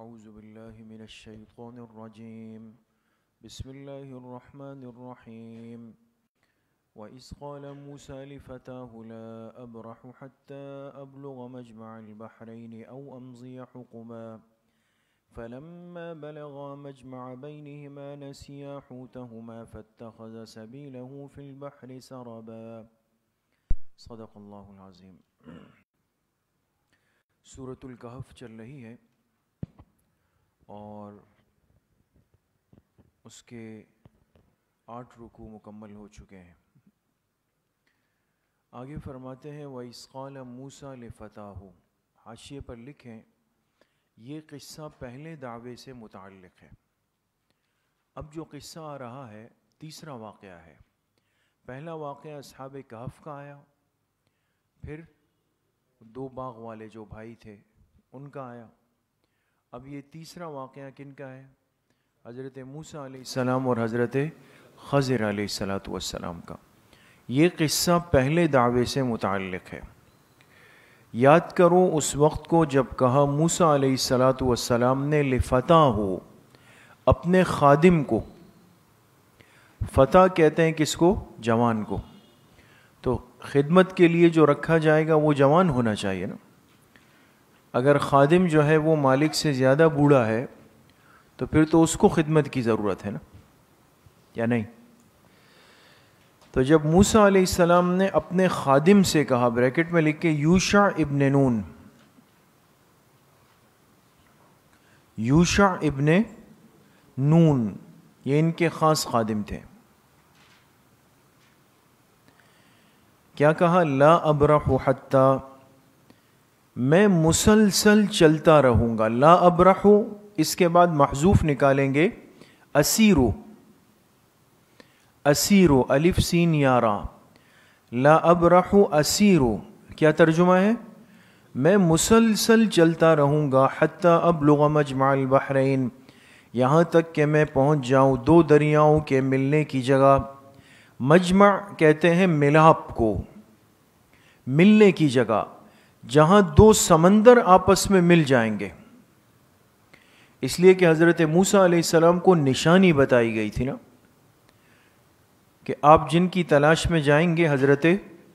أعوذ بالله من الشيطان الرجيم بسم الله الرحمن الرحيم وإذ قال موسى لفتاه لا أبرح حتى أبلغ مجمع البحرين أو أمضي حقبا فلما بلغا مجمع بينهما نسيا حوتهما فاتخذ سبيله في البحر سربا صدق اللہ العظیم۔ سورۃ الکہف چل رہی ہے اور اس کے 8 رکوع مکمل ہو چکے ہیں۔ آگے فرماتے ہیں وَإِذْ قَالَ مُوسَى لِفَتَاهُ، حاشیے پر لکھیں یہ قصہ پہلے دعوے سے متعلق ہے۔ اب جو قصہ آ رہا ہے تیسرا واقعہ ہے۔ پہلا واقعہ اصحاب کہف کا آیا، پھر 2 باغ والے جو بھائی تھے ان کا آیا، اب یہ تیسرا واقعہ کن کا ہے؟ حضرت موسیٰ علیہ السلام اور حضرت خضر علیہ السلام کا۔ یہ قصہ پہلے دعوے سے متعلق ہے۔ یاد کرو اس وقت کو جب کہا موسیٰ علیہ السلام نے لفتاہ، اپنے خادم کو، فتح کہتے ہیں کس کو؟ جوان کو۔ تو خدمت کے لیے جو رکھا جائے گا وہ جوان ہونا چاہیے نا۔ اگر خادم جو ہے وہ مالک سے زیادہ بوڑھا ہے تو پھر تو اس کو خدمت کی ضرورت ہے نا، یا نہیں؟ تو جب موسیٰ علیہ السلام نے اپنے خادم سے کہا، بریکٹ میں لکھ کے یوشع ابن نون، یوشع ابن نون یہ ان کے خاص خادم تھے، کیا کہا؟ لا ابرح حتی، میں مسلسل چلتا رہوں گا۔ لا ابرح، اس کے بعد محذوف نکالیں گے اسیرو، اسیرو الف سین یارا، لا ابرح اسیرو کیا ترجمہ ہے؟ میں مسلسل چلتا رہوں گا حتی ابلغ مجمع البحرین، یہاں تک کہ میں پہنچ جاؤں 2 دریاؤں کے ملنے کی جگہ۔ مجمع کہتے ہیں ملاپ کو، ملنے کی جگہ، جہاں 2 سمندر آپس میں مل جائیں گے۔ اس لیے کہ حضرت موسیٰ علیہ السلام کو نشانی بتائی گئی تھی نا کہ آپ جن کی تلاش میں جائیں گے حضرت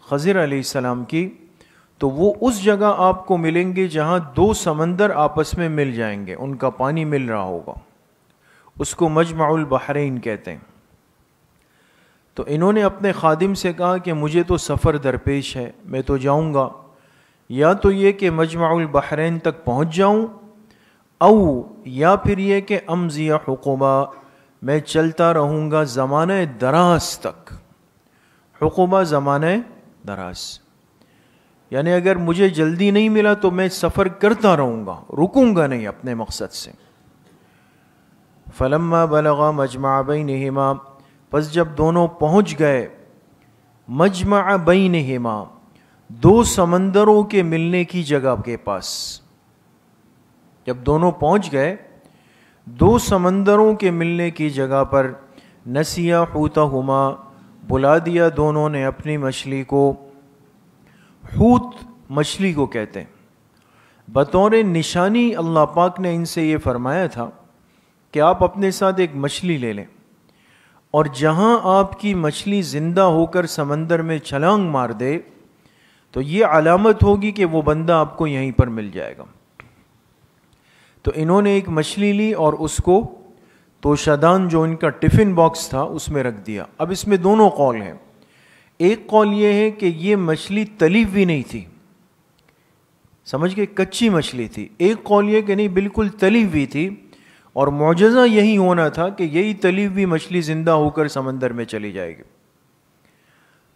خضر علیہ السلام کی، تو وہ اس جگہ آپ کو ملیں گے جہاں 2 سمندر آپس میں مل جائیں گے، ان کا پانی مل رہا ہوگا، اس کو مجمع البحرین کہتے ہیں۔ تو انہوں نے اپنے خادم سے کہا کہ مجھے تو سفر درپیش ہے، میں تو جاؤں گا، یا تو یہ کہ مجمع البحرین تک پہنچ جاؤں، او یا پھر یہ کہ امضی حقبا، میں چلتا رہوں گا زمانہ دراز تک۔ حقبہ زمانہ دراز، یعنی اگر مجھے جلدی نہیں ملا تو میں سفر کرتا رہوں گا، رکوں گا نہیں اپنے مقصد سے۔ فلما بلغا مجمع بینہما، پس جب دونوں پہنچ گئے مجمع بینہما، 2 سمندروں کے ملنے کی جگہ کے پاس، جب دونوں پہنچ گئے 2 سمندروں کے ملنے کی جگہ پر، نسیا حوتہما، بلا دیا دونوں نے اپنی مچھلی کو۔ حوت مچھلی کو کہتے ہیں۔ بطور نشانی اللہ پاک نے ان سے یہ فرمایا تھا کہ آپ اپنے ساتھ ایک مچھلی لے لیں، اور جہاں آپ کی مچھلی زندہ ہو کر سمندر میں چھلانگ مار دے تو یہ علامت ہوگی کہ وہ بندہ آپ کو یہیں پر مل جائے گا۔ تو انہوں نے ایک مچھلی لی اور اس کو توشدان جو ان کا ٹفن باکس تھا اس میں رکھ دیا۔ اب اس میں دونوں قول ہیں، ایک قول یہ ہے کہ یہ مچھلی تلی ہوئی نہیں تھی، سمجھ کے کچی مچھلی تھی، ایک قول یہ کہ نہیں بالکل تلی ہوئی تھی، اور معجزہ یہی ہونا تھا کہ یہی تلی ہوئی مچھلی زندہ ہو کر سمندر میں چلی جائے گی۔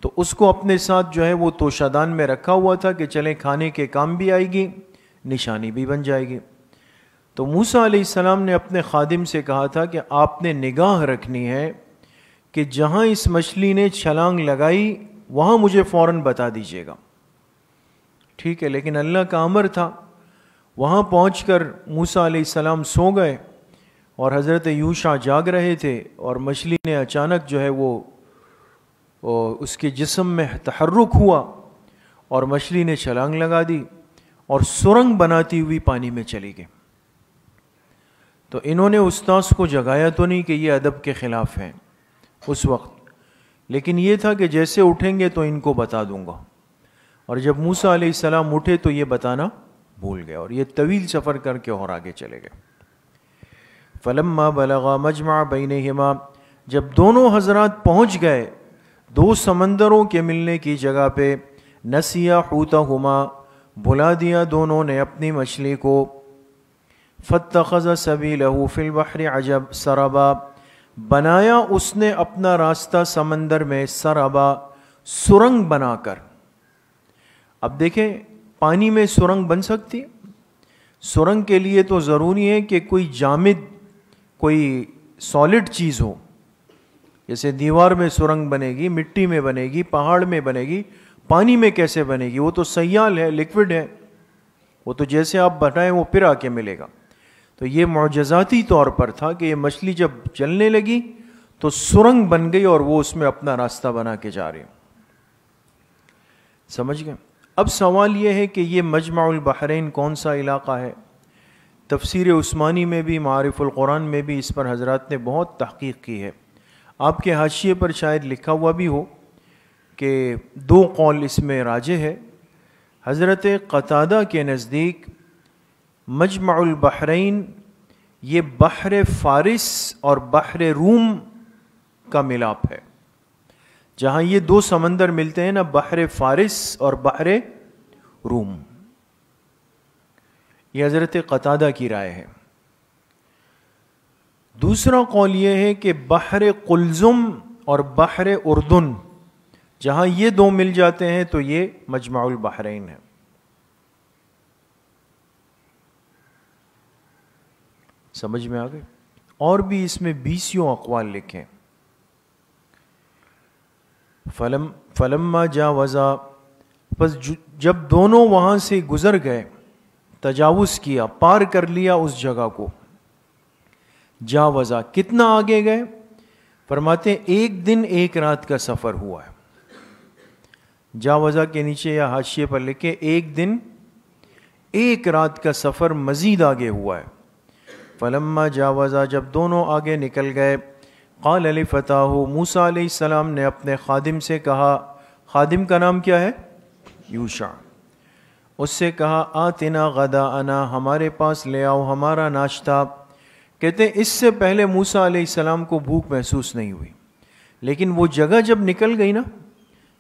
تو اس کو اپنے ساتھ جو ہے وہ توشدان میں رکھا ہوا تھا کہ چلیں کھانے کے کام بھی آئے گی، نشانی بھی بن جائے گی۔ تو موسیٰ علیہ السلام نے اپنے خادم سے کہا تھا کہ آپ نے نگاہ رکھنی ہے کہ جہاں اس مچھلی نے چھلانگ لگائی وہاں مجھے فوراً بتا دیجیے گا۔ ٹھیک ہے، لیکن اللہ کا امر تھا۔ وہاں پہنچ کر موسیٰ علیہ السلام سو گئے اور حضرت یوشع جاگ رہے تھے، اور مچھلی نے اچانک جو ہے وہ اس کے جسم میں تحرک ہوا اور مچھلی نے چھلانگ لگا دی اور سرنگ بناتی ہوئی پانی میں چلی گئی۔ تو انہوں نے استاذ کو جگایا تو نہیں کہ یہ ادب کے خلاف ہیں اس وقت، لیکن یہ تھا کہ جیسے اٹھیں گے تو ان کو بتا دوں گا. اور جب موسیٰ علیہ السلام اٹھے تو یہ بتانا بھول گئے اور یہ طویل سفر کر کے اور آگے چلے گئے. فلما بلغا مجمع بینہما، جب دونوں حضرات پہنچ گئے دو سمندروں کے ملنے کی جگہ پہ، نسیا حوتہما، بھلا دیا دونوں نے اپنی مچھلی کو، فاتخذ سبیلہ فی البحر عجب سربا، بنایا اس نے اپنا راستہ سمندر میں، سربا سرنگ بنا کر. اب دیکھیں پانی میں سرنگ بن سکتی ہے؟ سرنگ کے لیے تو ضروری ہے کہ کوئی جامد، کوئی سالڈ چیز ہو. جیسے دیوار میں سرنگ بنے گی، مٹی میں بنے گی، پہاڑ میں بنے گی، پانی میں کیسے بنے گی؟ وہ تو سیال ہے، لیکوڈ ہے، وہ تو جیسے آپ بنائیں وہ پھر آ کے ملے گا. تو یہ معجزاتی طور پر تھا کہ یہ مچھلی جب چلنے لگی تو سرنگ بن گئی اور وہ اس میں اپنا راستہ بنا کے جا رہی. سمجھ گئے؟ اب سوال یہ ہے کہ یہ مجمع البحرین کون سا علاقہ ہے؟ تفسیر عثمانی میں بھی، معارف القرآن میں بھی اس پر حضرات نے بہت تحقیق کی ہے. آپ کے حاشیے پر شاید لکھا ہوا بھی ہو کہ دو قول اس میں راجح ہے. حضرت قتادہ کے نزدیک مجمع البحرین یہ بحر فارس اور بحر روم کا ملاپ ہے. جہاں یہ دو سمندر ملتے ہیں نا، بحر فارس اور بحر روم، یہ حضرت قتادہ کی رائے ہے. دوسرا قول یہ ہے کہ بحر قلزم اور بحر اردن، جہاں یہ دو مل جاتے ہیں تو یہ مجمع البحرین ہے. سمجھ میں آ گئے؟ اور بھی اس میں 20 اقوال لکھیں. فلما جاوزا، پس جب دونوں وہاں سے گزر گئے، تجاوز کیا، پار کر لیا اس جگہ کو. جاوزا کتنا آگے گئے؟ فرماتے ہیں 1 دن 1 رات کا سفر ہوا ہے. جاوزا کے نیچے یا حاشیے پر لکھے 1 دن 1 رات کا سفر مزید آگے ہوا ہے. فلما جاوزا، جب دونوں آگے نکل گئے، قال لفتاہ، موسیٰ علیہ السلام نے اپنے خادم سے کہا، خادم کا نام کیا ہے؟ یوشع. اس سے کہا آتنا غداءنا، ہمارے پاس لے آؤ ہمارا ناشتہ. کہتے ہیں اس سے پہلے موسیٰ علیہ السلام کو بھوک محسوس نہیں ہوئی، لیکن وہ جگہ جب نکل گئی نا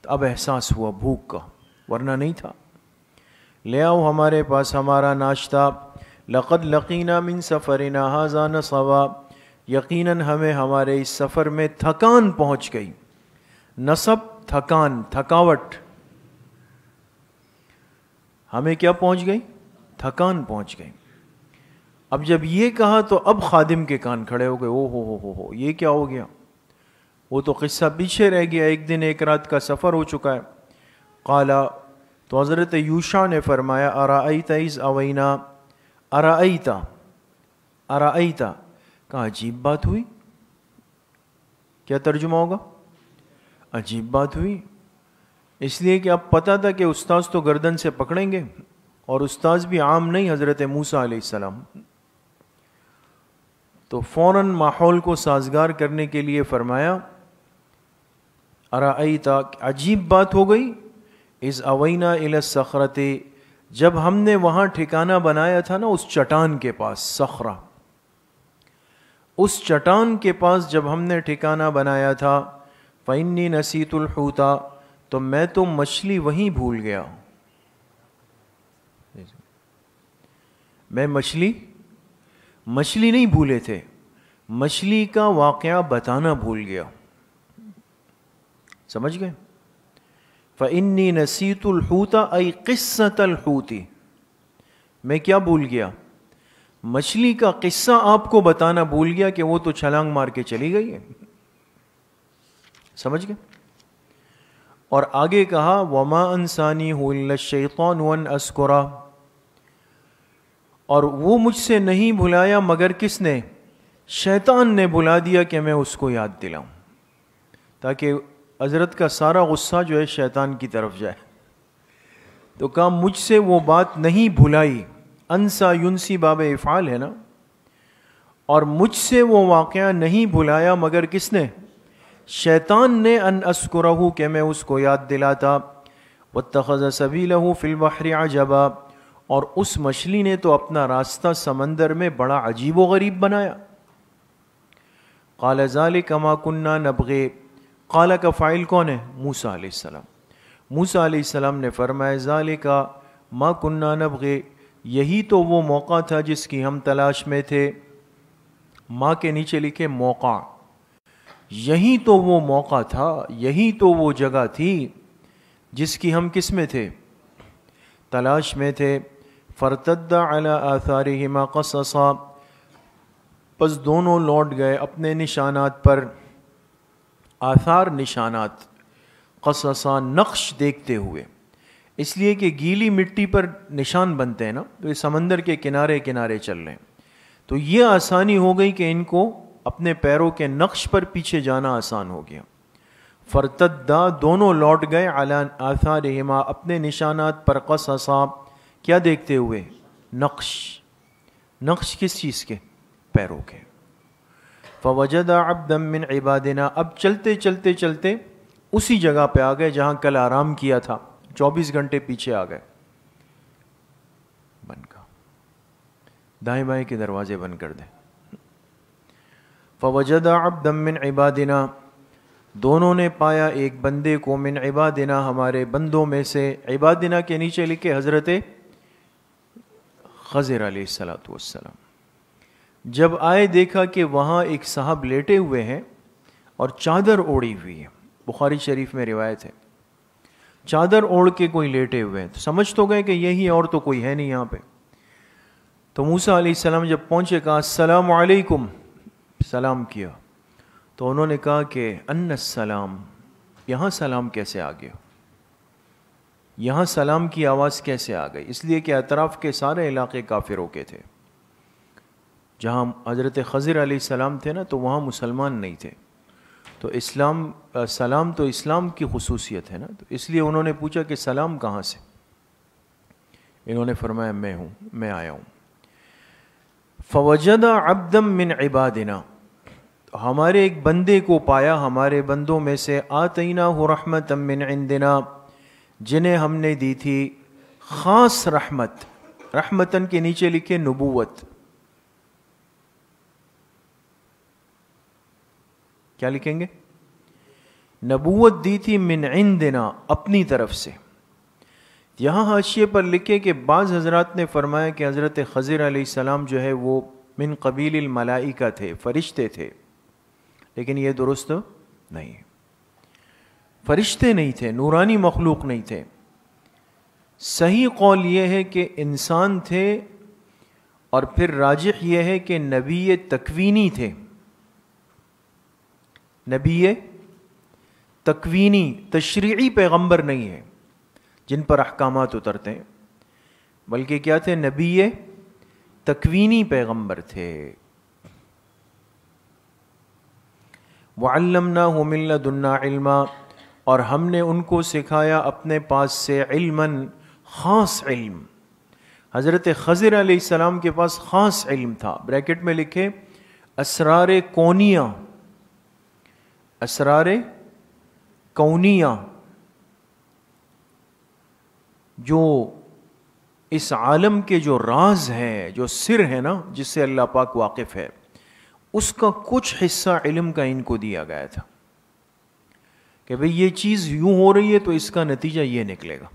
تو اب احساس ہوا بھوک کا، ورنہ نہیں تھا. لے آؤ ہمارے پاس ہمارا ناشتہ. لقد لقینا من سفرنا ھذا نصبا، یقیناً ہمیں ہمارے اس سفر میں تھکان پہنچ گئی. نصب تھکان، تھکاوٹ. ہمیں کیا پہنچ گئی؟ تھکان پہنچ گئی. اب جب یہ کہا تو اب خادم کے کان کھڑے ہو گئے، او ہو یہ کیا ہو گیا؟ وہ تو قصہ پیچھے رہ گیا، 1 دن 1 رات کا سفر ہو چکا ہے. قالا، تو حضرت یوشع نے فرمایا ارأیت اذ اوینا، ارأیت کہا عجیب بات ہوئی. کیا ترجمہ ہوگا؟ عجیب بات ہوئی. اس لیے کہ اب پتہ تھا کہ استاذ تو گردن سے پکڑیں گے، اور استاذ بھی عام نہیں، حضرت موسیٰ علیہ السلام. تو فوراً ماحول کو سازگار کرنے کے لیے فرمایا ارأیت، عجیب بات ہو گئی، اذ اوینا الی الصخرۃ، جب ہم نے وہاں ٹھکانہ بنایا تھا نا اس چٹان کے پاس، صخرہ، اس چٹان کے پاس جب ہم نے ٹھکانہ بنایا تھا. فإنی نسیت الحوت، تو میں تو مچھلی وہیں بھول گیا. میں مچھلی نہیں بھولے تھے، مچھلی کا واقعہ بتانا بھول گیا. سمجھ گئے؟ فإنی نسیت الحوت ای قصۃ الحوت، میں کیا بھول گیا؟ مچھلی کا قصہ آپ کو بتانا بھول گیا کہ وہ تو چھلانگ مار کے چلی گئی ہے. سمجھ گئے؟ اور آگے کہا وما انسانیہ الا الشیطان ان اذکرہ، اور وہ مجھ سے نہیں بھلایا مگر کس نے؟ شیطان نے بھلا دیا کہ میں اس کو یاد دلاؤں، تاکہ حضرت کا سارا غصہ جو ہے شیطان کی طرف جائے. تو کہا مجھ سے وہ بات نہیں بھلائی. انسا ینسی باب افعال ہے نا، اور مجھ سے وہ واقعہ نہیں بھلایا مگر کس نے؟ شیطان نے، ان اذکرہ کہ میں اس کو یاد دلاتا، واتخذ سبیلہ فی البحر عجبا اور اس مچھلی نے تو اپنا راستہ سمندر میں بڑا عجیب و غریب بنایا۔ قال ذلک ما کننا نبغی، قال کا فاعل کون ہے؟ موسیٰ علیہ السلام۔ موسیٰ علیہ السلام نے فرمایا ذالک ما کننا نبغی، یہی تو وہ موقع تھا جس کی ہم تلاش میں تھے۔ ماں کے نیچے لکھے موقع، یہی تو وہ موقع تھا، یہی تو وہ جگہ تھی جس کی ہم کس میں تھے؟ تلاش میں تھے۔ فرتد علی آثارہما قصصا، پس دونوں لوٹ گئے اپنے نشانات پر، آثار نشانات، قصصا نقش دیکھتے ہوئے، اس لیے کہ گیلی مٹی پر نشان بنتے ہیں نا، تو یہ سمندر کے کنارے کنارے چل رہے ہیں، تو یہ آسانی ہو گئی کہ ان کو اپنے پیروں کے نقش پر پیچھے جانا آسان ہو گیا۔ فرتدا، دونوں لوٹ گئے، علی آثارہما، اپنے نشانات پر، قصصا، کیا دیکھتے ہوئے؟ نقش۔ نقش کس چیز کے؟ پیروں کے۔ فوجد عبدا من عبادنا، اب چلتے چلتے چلتے اسی جگہ پہ آ گئے جہاں کل آرام کیا تھا، 24 گھنٹے پیچھے آ گئے۔ بند کا دائیں بائیں کے دروازے بند کر دیں۔ فوجد عبدا من عبادنا، دونوں نے پایا ایک بندے کو، من عبادنا، ہمارے بندوں میں سے۔ عبادنا کے نیچے لکھے حضرت خضر علیہ السلام۔ جب آئے دیکھا کہ وہاں ایک صاحب لیٹے ہوئے ہیں اور چادر اوڑی ہوئی ہے، بخاری شریف میں روایت ہے، چادر اوڑھ کے کوئی لیٹے ہوئے ہیں، تو سمجھ تو گئے کہ یہی، اور تو کوئی ہے نہیں یہاں پہ۔ تو موسیٰ علیہ السلام جب پہنچے کہا السلام علیکم، سلام کیا، تو انہوں نے کہا کہ ان السلام، یہاں سلام کیسے آ گیا؟ یہاں سلام کی آواز کیسے آ گئی؟ اس لیے کہ اطراف کے سارے علاقے کافروں کے تھے۔ جہاں حضرت خضر علیہ السلام تھے نا، تو وہاں مسلمان نہیں تھے، تو سلام تو اسلام کی خصوصیت ہے نا، تو اس لیے انہوں نے پوچھا کہ سلام کہاں سے؟ انہوں نے فرمایا میں ہوں، میں آیا ہوں۔ فوجد عبدا من عبادنا، ہمارے ایک بندے کو پایا ہمارے بندوں میں سے، آتیناہ رحمتا من عندنا، جنہیں ہم نے دی تھی خاص رحمت۔ رحمتن کے نیچے لکھے نبوت، کیا لکھیں گے؟ نبوت دی تھی، من عندنا، اپنی طرف سے۔ یہاں حاشیے پر لکھے کہ بعض حضرات نے فرمایا کہ حضرت خضر علیہ السلام جو ہے وہ من قبیل الملائکہ تھے، فرشتے تھے، لیکن یہ درست نہیں، فرشتے نہیں تھے، نورانی مخلوق نہیں تھے۔ صحیح قول یہ ہے کہ انسان تھے، اور پھر راجح یہ ہے کہ نبی تکوینی تھے، نبی تکوینی، تشریعی پیغمبر نہیں ہے جن پر احکامات اترتے ہیں، بلکہ کیا تھے؟ نبی تکوینی پیغمبر تھے۔ وَعَلَّمْنَاهُ مِن لَّدُنَّا عِلْمًا، اور ہم نے ان کو سکھایا اپنے پاس سے، علماً، خاص علم۔ حضرت خضر علیہ السلام کے پاس خاص علم تھا، بریکٹ میں لکھے اسرار کونیہ، اسرار کونیہ، جو اس عالم کے جو راز ہیں، جو سر ہے نا، جس سے اللہ پاک واقف ہے، اس کا کچھ حصہ علم کا ان کو دیا گیا تھا کہ بھئی یہ چیز یوں ہو رہی ہے تو اس کا نتیجہ یہ نکلے گا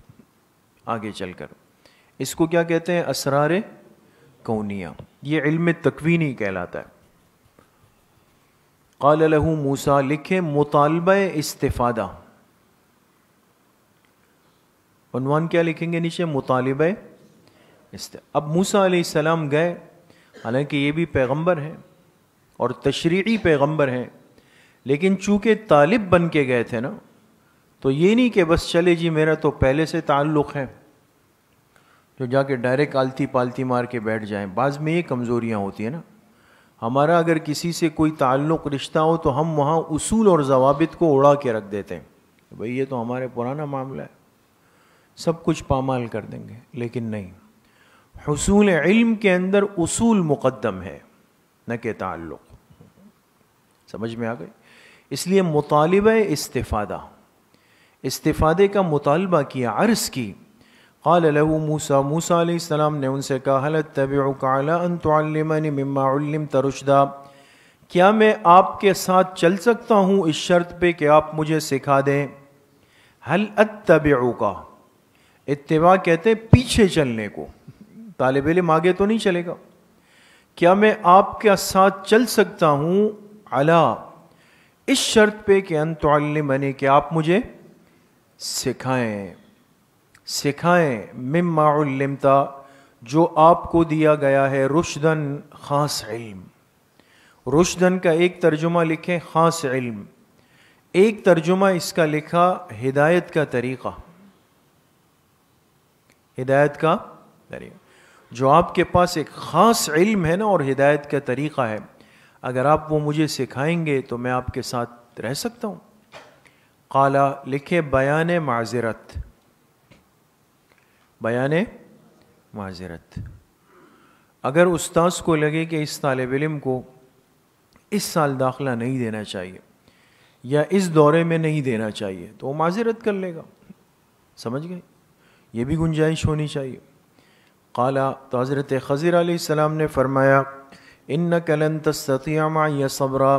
آگے چل کر۔ اس کو کیا کہتے ہیں؟ اسرار کونیہ، یہ علم تکوینی کہلاتا ہے۔ قال له موسیٰ، لکھے مطالبہ استفادہ، عنوان کیا لکھیں گے نیچے؟ مطالبہ اب موسیٰ علیہ السلام گئے، حالانکہ یہ بھی پیغمبر ہیں اور تشریعی پیغمبر ہیں، لیکن چونکہ طالب بن کے گئے تھے نا، تو یہ نہیں کہ بس چلے جی میرا تو پہلے سے تعلق ہے، جو جا کے ڈائریکٹ آلتی پالتی مار کے بیٹھ جائیں۔ بعض میں یہ کمزوریاں ہوتی ہیں نا، ہمارا اگر کسی سے کوئی تعلق رشتہ ہو تو ہم وہاں اصول اور ضوابط کو اڑا کے رکھ دیتے ہیں، بھئی یہ تو ہمارے پرانا معاملہ ہے، سب کچھ پامال کر دیں گے، لیکن نہیں، حصول علم کے اندر اصول مقدم ہے۔ نہ کہ تعلق. سمجھ میں آ گئی؟ اس لیے مطالبہ استفادہ، استفادے کا مطالبہ کیا، عرض کی. قال له موسیٰ، موسیٰ علیہ السلام نے ان سے کہا، هل اتبعک علی ان تعلمنی مما علمت رشدا، کیا میں آپ کے ساتھ چل سکتا ہوں اس شرط پہ کہ آپ مجھے سکھا دیں. هل اتبعک، اتباع کہتے ہیں پیچھے چلنے کو، طالب علم آگے تو نہیں چلے گا. کیا میں آپ کے ساتھ چل سکتا ہوں علی، اس شرط پہ کہ ان تعلمنی، کہ آپ مجھے سکھائیں، سکھائیں مما علمتا، جو آپ کو دیا گیا ہے، رشدن خاص علم. رشدن کا ایک ترجمہ لکھیں خاص علم، ایک ترجمہ اس کا لکھا ہدایت کا طریقہ. ہدایت کا طریقہ، جو آپ کے پاس ایک خاص علم ہے نا اور ہدایت کا طریقہ ہے، اگر آپ وہ مجھے سکھائیں گے تو میں آپ کے ساتھ رہ سکتا ہوں. قالا، لکھے بیان معذرت، بیان معذرت. اگر استاذ کو لگے کہ اس طالب علم کو اس سال داخلہ نہیں دینا چاہیے یا اس دورے میں نہیں دینا چاہیے تو وہ معذرت کر لے گا. سمجھ گئے؟ یہ بھی گنجائش ہونی چاہیے. قالا، تو حضرت خضر علیہ السلام نے فرمایا، انک لن تستطیع معی صبرا،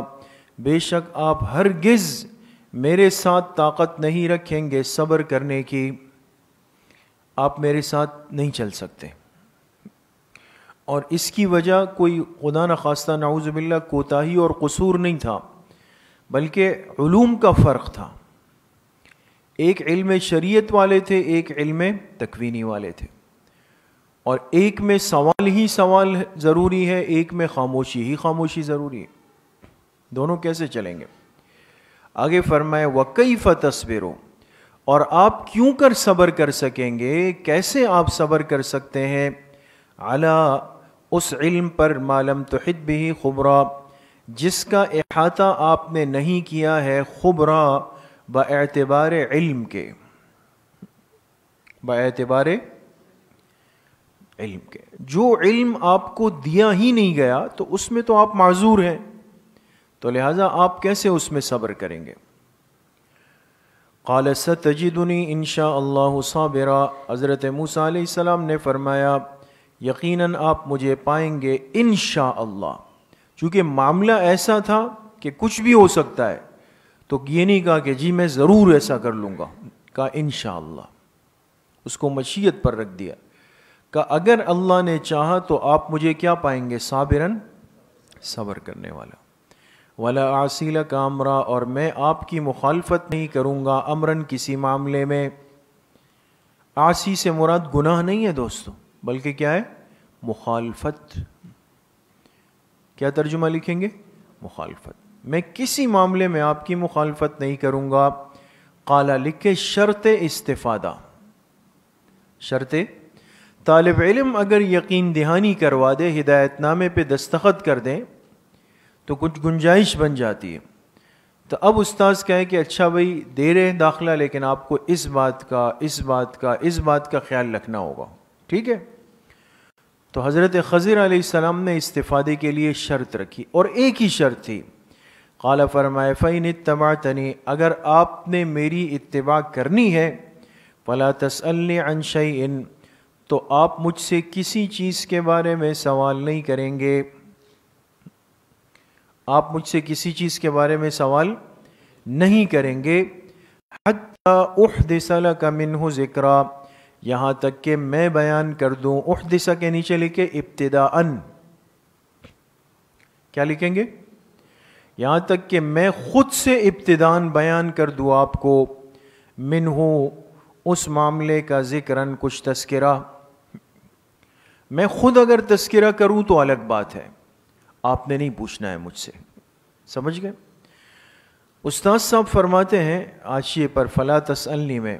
بے شک آپ ہرگز میرے ساتھ طاقت نہیں رکھیں گے صبر کرنے کی، آپ میرے ساتھ نہیں چل سکتے. اور اس کی وجہ کوئی خدا نخواستہ نعوذ باللہ کوتاہی اور قصور نہیں تھا، بلکہ علوم کا فرق تھا. ایک علم شریعت والے تھے، ایک علم تکوینی والے تھے، اور ایک میں سوال ہی سوال ضروری ہے، ایک میں خاموشی ہی خاموشی ضروری ہے. دونوں کیسے چلیں گے؟ آگے فرمائے وَكَيْفَ تَصْبِرُ، اور آپ کیوں کر صبر کر سکیں گے، کیسے آپ صبر کر سکتے ہیں، عَلَىٰ، اس علم پر، مَا لَمْ تُحِطْ بِهِ خُبْرًا، جس کا احاطہ آپ نے نہیں کیا ہے، خبرا باعتبار علم کے، باعتبار علم کے. جو علم آپ کو دیا ہی نہیں گیا تو اس میں تو آپ معذور ہیں، تو لہٰذا آپ کیسے اس میں صبر کریں گے. قال ستجدنی ان شاء اللہ صابرا، حضرت موسیٰ علیہ السلام نے فرمایا یقیناً آپ مجھے پائیں گے انشاءاللہ. چونکہ معاملہ ایسا تھا کہ کچھ بھی ہو سکتا ہے، تو یہ نہیں کہا کہ جی میں ضرور ایسا کر لوں گا، کہا انشاءاللہ، اس کو مشیت پر رکھ دیا، کہ اگر اللہ نے چاہا تو آپ مجھے کیا پائیں گے، صابراً، صبر کرنے والا. وَلَا أَعْصِي لَكَ أَمْرًا، اور میں آپ کی مخالفت نہیں کروں گا، امراً، کسی معاملے میں. عاصی سے مراد گناہ نہیں ہے دوستو، بلکہ کیا ہے، مخالفت. کیا ترجمہ لکھیں گے، مخالفت. میں کسی معاملے میں آپ کی مخالفت نہیں کروں گا. قالا، لکھے شرط استفادہ، شرط، طالب علم اگر یقین دہانی کروا دے، ہدایت نامے پہ دستخط کر دیں تو کچھ گنجائش بن جاتی ہے. تو اب استاذ کہے کہ اچھا بھائی دے رہے داخلہ، لیکن آپ کو اس بات کا، اس بات کا، اس بات کا خیال رکھنا ہوگا، ٹھیک ہے. تو حضرت خضر علیہ السلام نے استفادے کے لیے شرط رکھی، اور ایک ہی شرط تھی. قال، فرمائے فَإِنِ اتَّبَعْتَنِي، اگر آپ نے میری اتباع کرنی ہے، فَلَا تَسْأَلْنِي عَنْ شَيْءٍ، تو آپ مجھ سے کسی چیز کے بارے میں سوال نہیں کریں گے، آپ مجھ سے کسی چیز کے بارے میں سوال نہیں کریں گے. حَتَّى أُحْدِثَ لَكَ مِنْهُ ذِكْرًا، یہاں تک کہ میں بیان کر دوں. احدث کے نیچے لکھے ابتداءً، کیا لکھیں گے، یہاں تک کہ میں خود سے ابتداءً بیان کر دوں آپ کو، منہ، اس معاملے کا، ذکراً، کچھ تذکرہ. میں خود اگر تذکرہ کروں تو الگ بات ہے، آپ نے نہیں پوچھنا ہے مجھ سے. سمجھ گئے؟ استاذ صاحب فرماتے ہیں حاشیے پر فلا تسألنی میں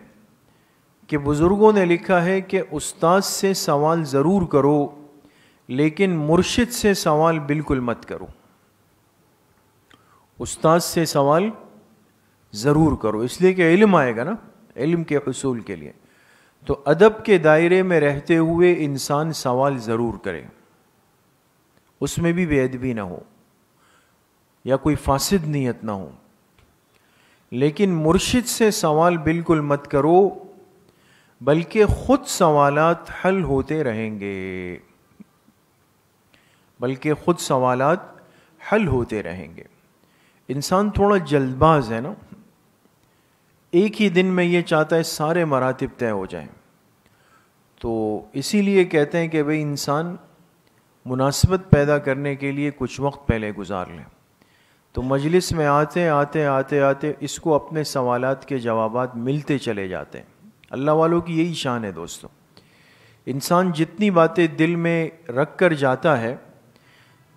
کہ بزرگوں نے لکھا ہے کہ استاذ سے سوال ضرور کرو، لیکن مرشد سے سوال بالکل مت کرو. استاذ سے سوال ضرور کرو، اس لیے کہ علم آئے گا نا، علم کے حصول کے لیے. تو ادب کے دائرے میں رہتے ہوئے انسان سوال ضرور کرے، اس میں بھی بے ادبی نہ ہو یا کوئی فاسد نیت نہ ہو. لیکن مرشد سے سوال بالکل مت کرو، بلکہ خود سوالات حل ہوتے رہیں گے، بلکہ خود سوالات حل ہوتے رہیں گے. انسان تھوڑا جلد باز ہے نا، ایک ہی دن میں یہ چاہتا ہے سارے مراتب طے ہو جائیں. تو اسی لیے کہتے ہیں کہ بھئی انسان مناسبت پیدا کرنے کے لیے کچھ وقت پہلے گزار لیں. تو مجلس میں آتے آتے اس کو اپنے سوالات کے جوابات ملتے چلے جاتے ہیں. اللہ والوں کی یہی شان ہے دوستو. انسان جتنی باتیں دل میں رکھ کر جاتا ہے،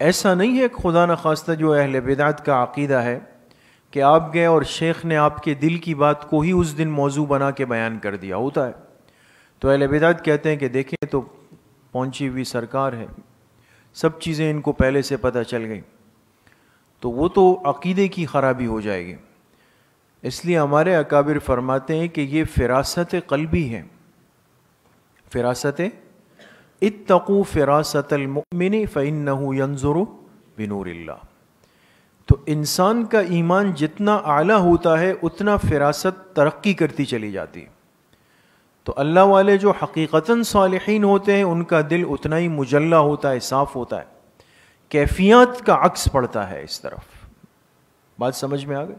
ایسا نہیں ہے خدا نخواستہ جو اہل بدعت کا عقیدہ ہے کہ آپ گئے اور شیخ نے آپ کے دل کی بات کو ہی اس دن موضوع بنا کے بیان کر دیا. ہوتا ہے تو اہل بدعت کہتے ہیں کہ دیکھیں تو پہنچی ہوئی سرکار ہے، سب چیزیں ان کو پہلے سے پتہ چل گئی. تو وہ تو عقیدے کی خرابی ہو جائے گی. اس لیے ہمارے اکابر فرماتے ہیں کہ یہ فراست قلبی ہے. فراست اتقوا فراست المؤمن فإنه ينظر بنور اللہ. تو انسان کا ایمان جتنا اعلیٰ ہوتا ہے اتنا فراست ترقی کرتی چلی جاتی ہے. تو اللہ والے جو حقیقتاً صالحین ہوتے ہیں ان کا دل اتنا ہی مجلہ ہوتا ہے، صاف ہوتا ہے، کیفیات کا عکس پڑتا ہے اس طرف. بات سمجھ میں آ گئی؟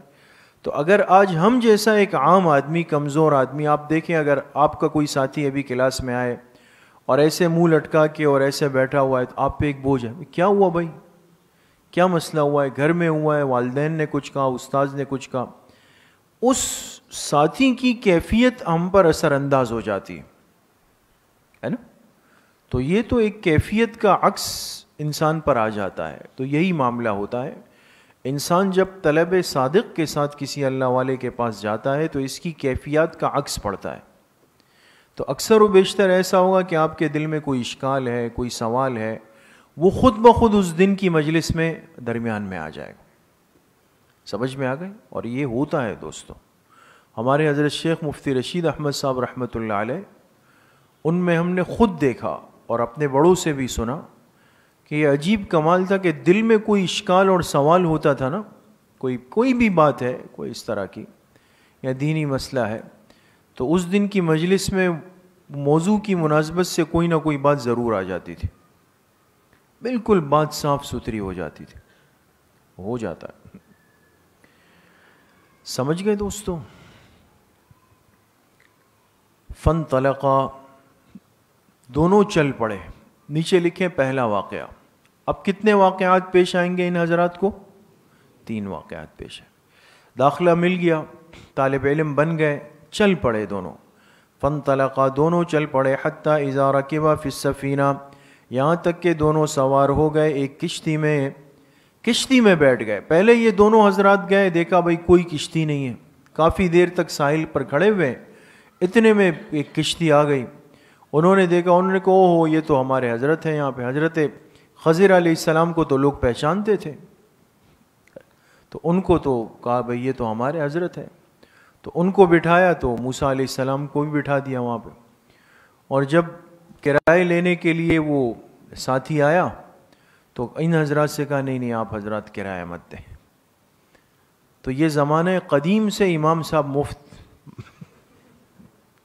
تو اگر آج ہم جیسا ایک عام آدمی، کمزور آدمی، آپ دیکھیں اگر آپ کا کوئی ساتھی ابھی کلاس میں آئے اور ایسے منہ لٹکا کے اور ایسے بیٹھا ہوا ہے تو آپ پہ ایک بوجھ ہے. کیا ہوا بھائی؟ کیا مسئلہ ہوا ہے؟ گھر میں ہوا ہے، والدین نے کچھ کہا، استاذ نے کچھ کہا. اس ساتھی کی کیفیت ہم پر اثر انداز ہو جاتی ہے نا. تو یہ تو ایک کیفیت کا عکس انسان پر آ جاتا ہے. تو یہی معاملہ ہوتا ہے. انسان جب طلب صادق کے ساتھ کسی اللہ والے کے پاس جاتا ہے تو اس کی کیفیات کا عکس پڑتا ہے. تو اکثر و بیشتر ایسا ہوگا کہ آپ کے دل میں کوئی اشکال ہے، کوئی سوال ہے، وہ خود بخود اس دن کی مجلس میں درمیان میں آ جائے گا. سمجھ میں آ گئی؟ اور یہ ہوتا ہے دوستو. ہمارے حضرت شیخ مفتی رشید احمد صاحب رحمۃ اللہ علیہ، ان میں ہم نے خود دیکھا اور اپنے بڑوں سے بھی سنا کہ یہ عجیب کمال تھا کہ دل میں کوئی اشکال اور سوال ہوتا تھا نا، کوئی بھی بات ہے، کوئی اس طرح کی یا دینی مسئلہ ہے، تو اس دن کی مجلس میں موضوع کی مناسبت سے کوئی نہ کوئی بات ضرور آ جاتی تھی. بالکل بات صاف ستھری ہو جاتی تھی. ہو جاتا ہے. سمجھ گئے دوستو؟ فانطلقا، دونوں چل پڑے. نیچے لکھیں پہلا واقعہ. اب کتنے واقعات پیش آئیں گے ان حضرات کو؟ 3 واقعات پیش ہیں. داخلہ مل گیا، طالب علم بن گئے، چل پڑے دونوں. فانطلقا، دونوں چل پڑے. حتی اذا رکبا فی السفینہ، یہاں تک کہ دونوں سوار ہو گئے ایک کشتی میں. کشتی میں بیٹھ گئے. پہلے یہ دونوں حضرات گئے، دیکھا بھائی کوئی کشتی نہیں ہے. کافی دیر تک ساحل پر کھڑے ہوئے، اتنے میں ایک کشتی آ گئی. انہوں نے دیکھا، انہوں نے کہا اوہ یہ تو ہمارے حضرت ہیں یہاں پہ. حضرت خضر علیہ السلام کو تو لوگ پہچانتے تھے، تو ان کو تو کہا بھئی یہ تو ہمارے حضرت ہیں. تو ان کو بٹھایا تو موسیٰ علیہ السلام کو بھی بٹھا دیا وہاں پہ. اور جب کرائے لینے کے لیے وہ ساتھی آیا تو ان حضرات سے کہا نہیں آپ حضرات کرایہ مت دیں. تو یہ زمانہ قدیم سے امام صاحب مفت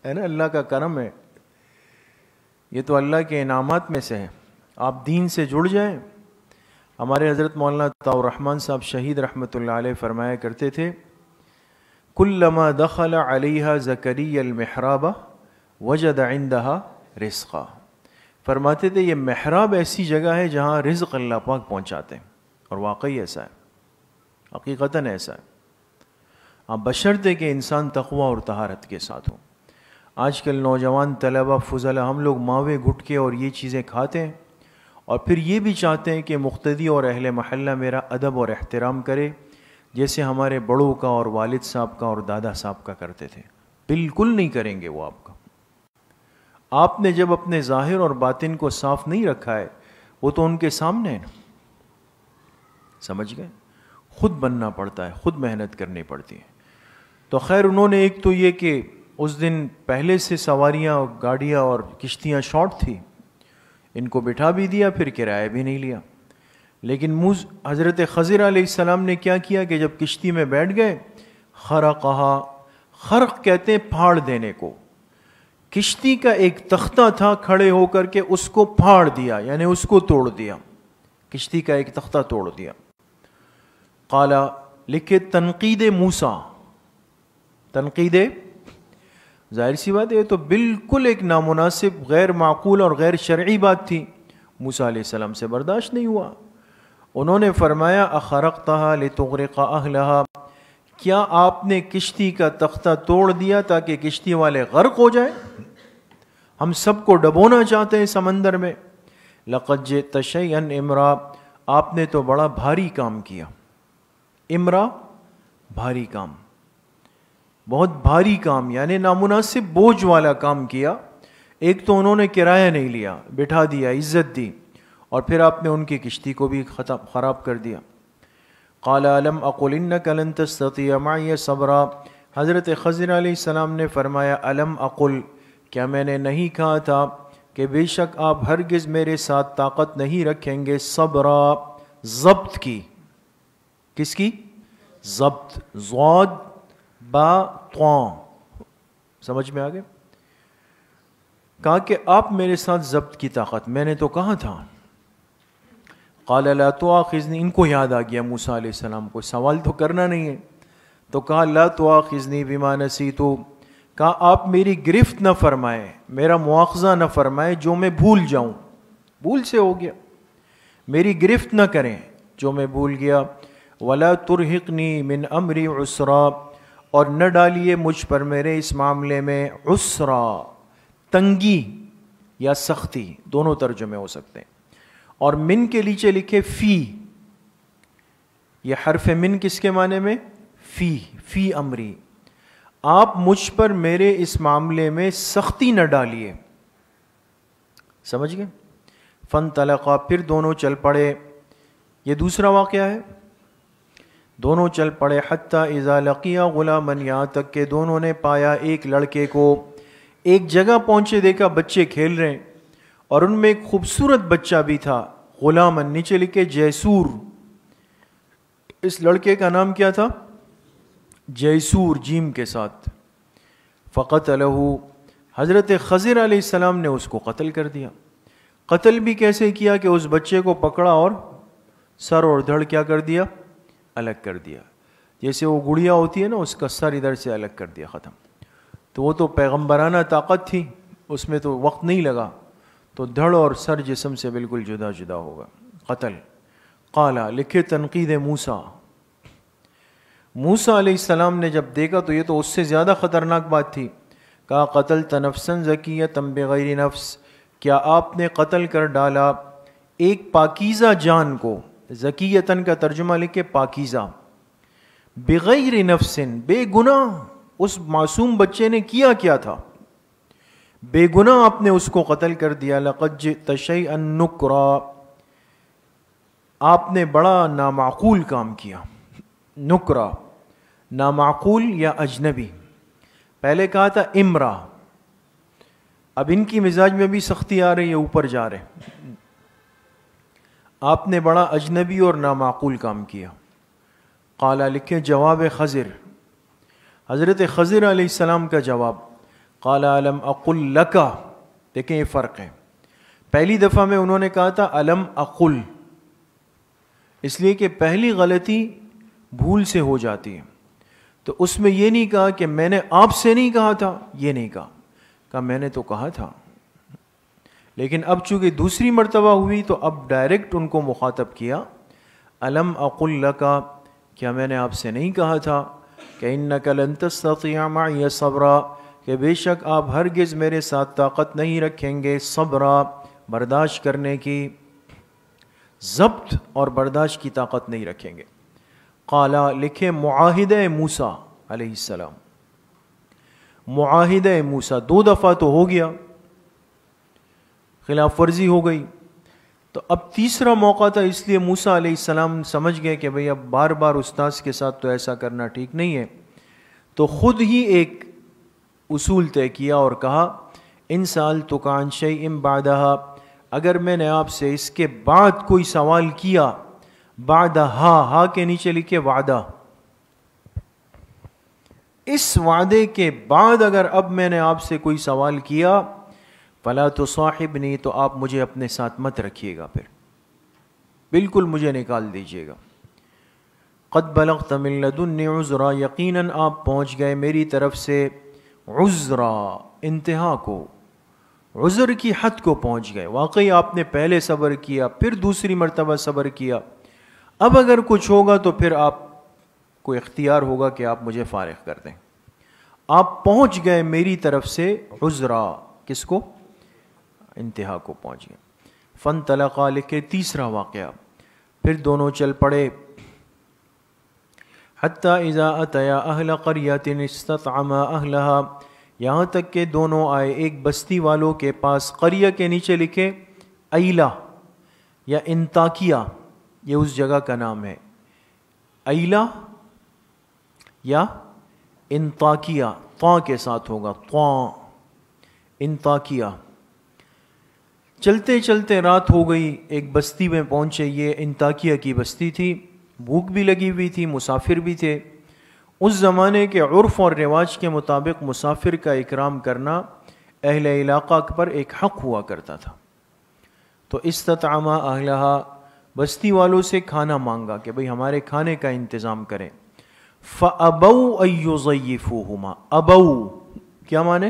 ہے نا، اللہ کا کرم ہے. یہ تو اللہ کے انعامات میں سے ہے. آپ دین سے جڑ جائیں. ہمارے حضرت مولانا عطاء الرحمن صاحب شہید رحمۃ اللہ علیہ فرمایا کرتے تھے، کلما دخل علیہا زکریا المحراب وجد عندہا رزقا. فرماتے تھے یہ محراب ایسی جگہ ہے جہاں رزق اللہ پاک پہنچاتے ہیں. اور واقعی ایسا ہے، حقیقتاً ایسا ہے. آپ بشرطے کہ انسان تقوی اور طہارت کے ساتھ ہو. آج کل نوجوان طلبہ فضلہ ہم لوگ ماوے گھٹکے اور یہ چیزیں کھاتے ہیں، اور پھر یہ بھی چاہتے ہیں کہ مقتدی اور اہل محلہ میرا ادب اور احترام کرے جیسے ہمارے بڑوں کا اور والد صاحب کا اور دادا صاحب کا کرتے تھے. بالکل نہیں کریں گے وہ آپ کا. آپ نے جب اپنے ظاہر اور باطن کو صاف نہیں رکھا ہے، وہ تو ان کے سامنے ہے نا. سمجھ گئے؟ خود بننا پڑتا ہے، خود محنت کرنی پڑتی ہے. تو خیر انہوں نے ایک تو یہ کہ اس دن پہلے سے سواریاں اور گاڑیاں اور کشتیاں شارٹ تھی، ان کو بٹھا بھی دیا، پھر کرایہ بھی نہیں لیا. لیکن حضرت خضر علیہ السلام نے کیا کیا کہ جب کشتی میں بیٹھ گئے، خرقہا، خرق کہتے ہیں پھاڑ دینے کو، کشتی کا ایک تختہ تھا، کھڑے ہو کر کے اس کو پھاڑ دیا، یعنی اس کو توڑ دیا، کشتی کا ایک تختہ توڑ دیا۔ قالا، لکھے تنقید موسیٰ، تنقید، ظاہر سی بات ہے یہ تو بالکل ایک نامناسب، غیر معقول اور غیر شرعی بات تھی، موسیٰ علیہ السلام سے برداشت نہیں ہوا۔ انہوں نے فرمایا اخرقتها لتغرق اہلها، کیا آپ نے کشتی کا تختہ توڑ دیا تاکہ کشتی والے غرق ہو جائیں؟ ہم سب کو ڈبونا چاہتے ہیں سمندر میں۔ لقد جئت شیئا امرا، آپ نے تو بڑا بھاری کام کیا۔ امرا، بھاری کام، بہت بھاری کام، یعنی نامناسب بوجھ والا کام کیا۔ ایک تو انہوں نے کرایہ نہیں لیا، بٹھا دیا، عزت دی، اور پھر آپ نے ان کی کشتی کو بھی خراب کر دیا۔ قال الم اقل انک لن تستطیع معی صبرا، حضرت خضر علیہ السلام نے فرمایا الم اقل، کیا میں نے نہیں کہا تھا کہ بے شک آپ ہرگز میرے ساتھ طاقت نہیں رکھیں گے، صبرا، ضبط کی، کس کی؟ ضبط، ضاد با طاء، سمجھ میں آگے؟ کہا کہ آپ میرے ساتھ ضبط کی طاقت، میں نے تو کہا تھا۔ قال لا تؤاخذنی، ان کو یاد آ گیا موسیٰ علیہ السلام کو، سوال تو کرنا نہیں ہے، تو کہا لا تؤاخذنی بما نسیت، کہا آپ میری گرفت نہ فرمائے، میرا مواخذہ نہ فرمائے جو میں بھول جاؤں، بھول سے ہو گیا، میری گرفت نہ کریں جو میں بھول گیا۔ ولا ترہقنی من امری عسرا، اور نہ ڈالیے مجھ پر میرے اس معاملے میں عسرا، تنگی یا سختی، دونوں ترجمے ہو سکتے ہیں۔ اور من کے نیچے لکھے فی، یہ حرف من کس کے معنی میں؟ فی امری، آپ مجھ پر میرے اس معاملے میں سختی نہ ڈالیے، سمجھ گئے؟ فانطلقا، پھر دونوں چل پڑے، یہ دوسرا واقعہ ہے، دونوں چل پڑے، حتی اذا لقیا غلاما، یہاں تک کہ دونوں نے پایا ایک لڑکے کو، ایک جگہ پہنچے دیکھا بچے کھیل رہے ہیں، اور ان میں ایک خوبصورت بچہ بھی تھا، غلاما، نیچے لکھے جیسور، اس لڑکے کا نام کیا تھا؟ جیسور، جیم کے ساتھ۔ فقتلہ، حضرت خضر علیہ السلام نے اس کو قتل کر دیا۔ قتل بھی کیسے کیا کہ اس بچے کو پکڑا اور سر اور دھڑ کیا کر دیا؟ الگ کر دیا، جیسے وہ گڑیا ہوتی ہے نا، اس کا سر ادھر سے الگ کر دیا، ختم۔ تو وہ تو پیغمبرانہ طاقت تھی، اس میں تو وقت نہیں لگا، تو دھڑ اور سر جسم سے بالکل جدا جدا ہوگا، قتل۔ قالا، لکھے تنقید موسیٰ، موسیٰ علیہ السلام نے جب دیکھا تو یہ تو اس سے زیادہ خطرناک بات تھی، کہا قتلت نفسا زکیۃ بغیر نفس، کیا آپ نے قتل کر ڈالا ایک پاکیزہ جان کو، زکیتن کا ترجمہ لکھے پاکیزہ، بغیر نفس، بے گناہ، اس معصوم بچے نے کیا کیا تھا، بے گناہ آپ نے اس کو قتل کر دیا۔ لقد جئت شیئا نکرا، آپ نے بڑا نامعقول کام کیا، نکرا، نامعقول یا اجنبی، پہلے کہا تھا امرا، اب ان کی مزاج میں بھی سختی آ رہی ہے، اوپر جا رہے، آپ نے بڑا اجنبی اور نامعقول کام کیا۔ قالا، لکھے جواب خضر، حضرت خضر علیہ السلام کا جواب، قال الم اقل لکا، دیکھیں یہ فرق ہے، پہلی دفعہ میں انہوں نے کہا تھا الم اقل، اس لیے کہ پہلی غلطی بھول سے ہو جاتی ہے، تو اس میں یہ نہیں کہا کہ میں نے آپ سے نہیں کہا تھا، یہ نہیں کہا میں نے تو کہا تھا، لیکن اب چونکہ دوسری مرتبہ ہوئی تو اب ڈائریکٹ ان کو مخاطب کیا، الم اقل لکا، کیا میں نے آپ سے نہیں کہا تھا کہ انک لن تستطیع معی صبرا، کہ بے شک آپ ہرگز میرے ساتھ طاقت نہیں رکھیں گے، صبرا، برداشت کرنے کی، ضبط اور برداشت کی طاقت نہیں رکھیں گے۔ قالا، لکھے معاہدہ موسیٰ علیہ السلام، معاہدہ موسیٰ، دو دفعہ تو ہو گیا، خلاف ورزی ہو گئی، تو اب تیسرا موقع تھا، اس لیے موسیٰ علیہ السلام سمجھ گئے کہ بھئی اب بار بار استاذ کے ساتھ تو ایسا کرنا ٹھیک نہیں ہے، تو خود ہی ایک اصول طے کیا اور کہا ان سألتک عن شیء بعدہا، اگر میں نے آپ سے اس کے بعد کوئی سوال کیا بعد ہا کے نیچے لکھے وعدہ، اس وعدے کے بعد اگر اب میں نے آپ سے کوئی سوال کیا فلا تصاحبنی، تو آپ مجھے اپنے ساتھ مت رکھیے گا، پھر بالکل مجھے نکال دیجیے گا۔ قد بلغت من لدنی عذرا، یقیناً آپ پہنچ گئے میری طرف سے عذرا، انتہا کو، عذر کی حد کو پہنچ گئے۔ واقعی آپ نے پہلے صبر کیا، پھر دوسری مرتبہ صبر کیا، اب اگر کچھ ہوگا تو پھر آپ کو اختیار ہوگا کہ آپ مجھے فارغ کر دیں۔ آپ پہنچ گئے میری طرف سے عذرا، کس کو؟ انتہا کو پہنچ گئے۔ فانطلقا، لکھے تیسرا واقعہ، پھر دونوں چل پڑے، حتی اذا اتیا اہل قریۃ استطعما اہلہا، یہاں تک کہ دونوں آئے ایک بستی والوں کے پاس۔ قریہ کے نیچے لکھے ایلہ یا انطاکیہ، یہ اس جگہ کا نام ہے، ایلہ یا انطاکیہ، طا کے ساتھ ہوگا، طا، انطاکیہ۔ چلتے چلتے رات ہو گئی، ایک بستی میں پہنچے، یہ انطاکیہ کی بستی تھی، بھوک بھی لگی ہوئی تھی، مسافر بھی تھے۔ اس زمانے کے عرف اور رواج کے مطابق مسافر کا اکرام کرنا اہل علاقہ پر ایک حق ہوا کرتا تھا۔ تو استطعما اہلہا، بستی والوں سے کھانا مانگا کہ بھئی ہمارے کھانے کا انتظام کریں۔ فَأَبَوْا أَن يُضَيِّفُوهُمَا، ابو کیا مانے؟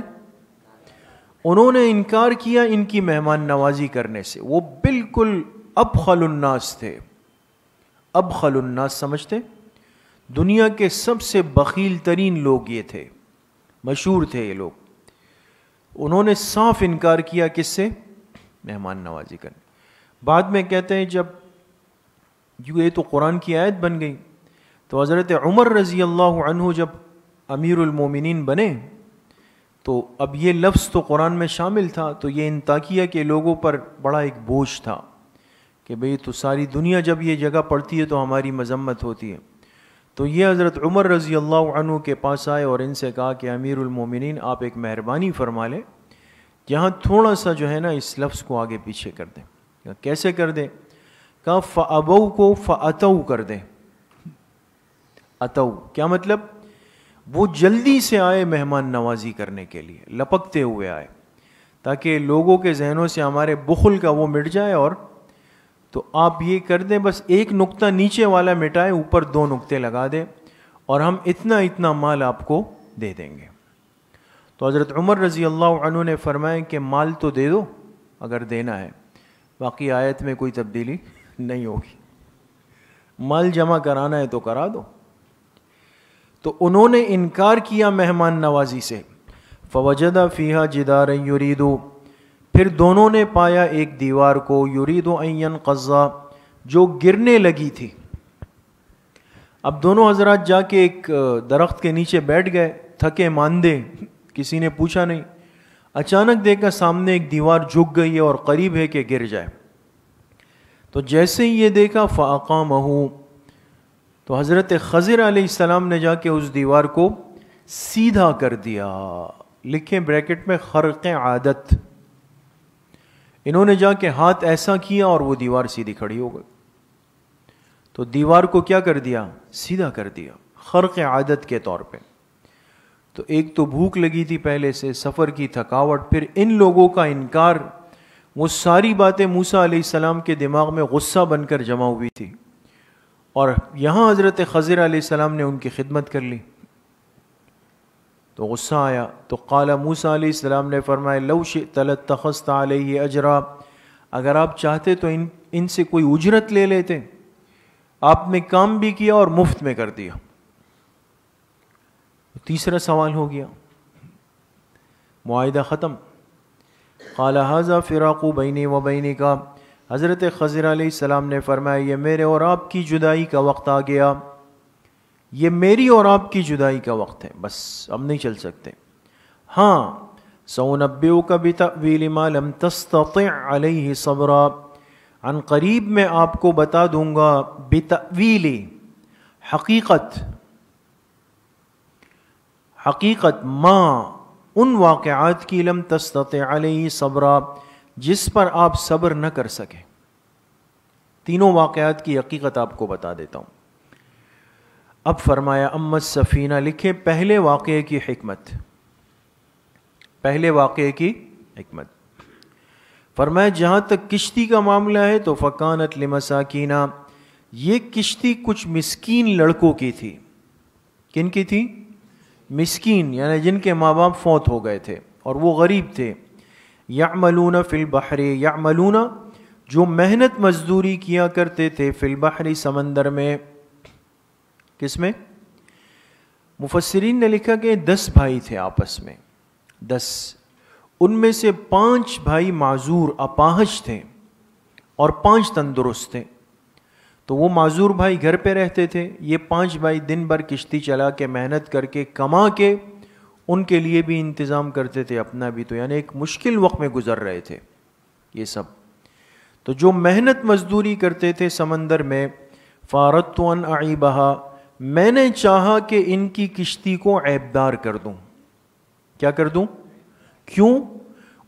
انہوں نے انکار کیا ان کی مہمان نوازی کرنے سے۔ وہ بالکل ابخل الناس تھے، ابخل الناس سمجھتے؟ دنیا کے سب سے بخیل ترین لوگ یہ تھے، مشہور تھے یہ لوگ۔ انہوں نے صاف انکار کیا کس سے؟ مہمان نوازی کرنے۔ بعد میں کہتے ہیں جب یہ تو قرآن کی آیت بن گئی، تو حضرت عمر رضی اللہ عنہ جب امیر المومنین بنے تو اب یہ لفظ تو قرآن میں شامل تھا، تو یہ انطاکیہ کے لوگوں پر بڑا ایک بوجھ تھا کہ بھئی تو ساری دنیا جب یہ جگہ پڑتی ہے تو ہماری مذمت ہوتی ہے۔ تو یہ حضرت عمر رضی اللہ عنہ کے پاس آئے اور ان سے کہا کہ امیر المومنین آپ ایک مہربانی فرما لیں، یہاں تھوڑا سا جو ہے نا اس لفظ کو آگے پیچھے کر دیں۔ کیسے کر دیں؟ کہا فَأَبَوْا کو فَأَتَوْا کر دیں۔ اتو کیا مطلب؟ وہ جلدی سے آئے مہمان نوازی کرنے کے لیے، لپکتے ہوئے آئے، تاکہ لوگوں کے ذہنوں سے ہمارے بخل کا وہ مٹ جائے۔ اور تو آپ یہ کر دیں، بس ایک نقطہ نیچے والا مٹائے، اوپر دو نقطے لگا دیں، اور ہم اتنا مال آپ کو دے دیں گے۔ تو حضرت عمر رضی اللہ عنہ نے فرمایا کہ مال تو دے دو اگر دینا ہے، باقی آیت میں کوئی تبدیلی نہیں ہوگی، مال جمع کرانا ہے تو کرا دو۔ تو انہوں نے انکار کیا مہمان نوازی سے۔ فوجد فیہا جدارا یرید، پھر دونوں نے پایا ایک دیوار کو، یرید ان ینقض، جو گرنے لگی تھی۔ اب دونوں حضرات جا کے ایک درخت کے نیچے بیٹھ گئے، تھکے ماندے، کسی نے پوچھا نہیں۔ اچانک دیکھا سامنے ایک دیوار جھک گئی ہے اور قریب ہے کہ گر جائے۔ تو جیسے ہی یہ دیکھا فاقامہ، تو حضرت خضر علیہ السلام نے جا کے اس دیوار کو سیدھا کر دیا۔ لکھیں بریکٹ میں خرق عادت، انہوں نے جا کے ہاتھ ایسا کیا اور وہ دیوار سیدھی کھڑی ہو گئی۔ تو دیوار کو کیا کر دیا؟ سیدھا کر دیا، خرق عادت کے طور پہ۔ تو ایک تو بھوک لگی تھی پہلے سے، سفر کی تھکاوٹ، پھر ان لوگوں کا انکار، وہ ساری باتیں موسیٰ علیہ السلام کے دماغ میں غصہ بن کر جمع ہوئی تھی، اور یہاں حضرت خضر علیہ السلام نے ان کی خدمت کر لی، تو غصہ آیا۔ تو قال موسیٰ علیہ السلام نے فرمایا لو شئت لاتخذت علیہ اجرا، اگر آپ چاہتے تو ان سے کوئی اجرت لے لیتے، آپ نے کام بھی کیا اور مفت میں کر دیا۔ تیسرا سوال ہو گیا، معاہدہ ختم۔ قال ھذا فراق بینی و بینک، حضرت خضر علیہ السلام نے فرمایا یہ میرے اور آپ کی جدائی کا وقت آ گیا، یہ میری اور آپ کی جدائی کا وقت ہے، بس اب نہیں چل سکتے۔ ہاں سأنبئک بتأویل ما لم تستطع علیہ صبرا، عن قریب میں آپ کو بتا دوں گا، بتأویل حقیقت ما ان واقعات کی لم تستطع علیہ صبرا جس پر آپ صبر نہ کر سکے۔ تینوں واقعات کی حقیقت آپ کو بتا دیتا ہوں. اب فرمایا اما السفینہ، لکھے پہلے واقعے کی حکمت، پہلے واقعے کی حکمت. فرمایا جہاں تک کشتی کا معاملہ ہے تو فکانت لمساکینہ، یہ کشتی کچھ مسکین لڑکوں کی تھی. کن کی تھی؟ مسکین، یعنی جن کے ماں باپ فوت ہو گئے تھے اور وہ غریب تھے. یعملون فی البحر، یعملون جو محنت مزدوری کیا کرتے تھے، فی البحر سمندر میں. کس میں؟ مفسرین نے لکھا کہ 10 بھائی تھے آپس میں، 10. ان میں سے 5 بھائی معذور اپاہج تھے اور 5 تندرست تھے. تو وہ معذور بھائی گھر پہ رہتے تھے، یہ 5 بھائی دن بھر کشتی چلا کے محنت کر کے کما کے ان کے لیے بھی انتظام کرتے تھے، اپنا بھی. تو یعنی ایک مشکل وقت میں گزر رہے تھے یہ سب. تو جو محنت مزدوری کرتے تھے سمندر میں، فاردت ان اعیبہا، میں نے چاہا کہ ان کی کشتی کو عیبدار کر دوں. کیا کر دوں؟ کیوں؟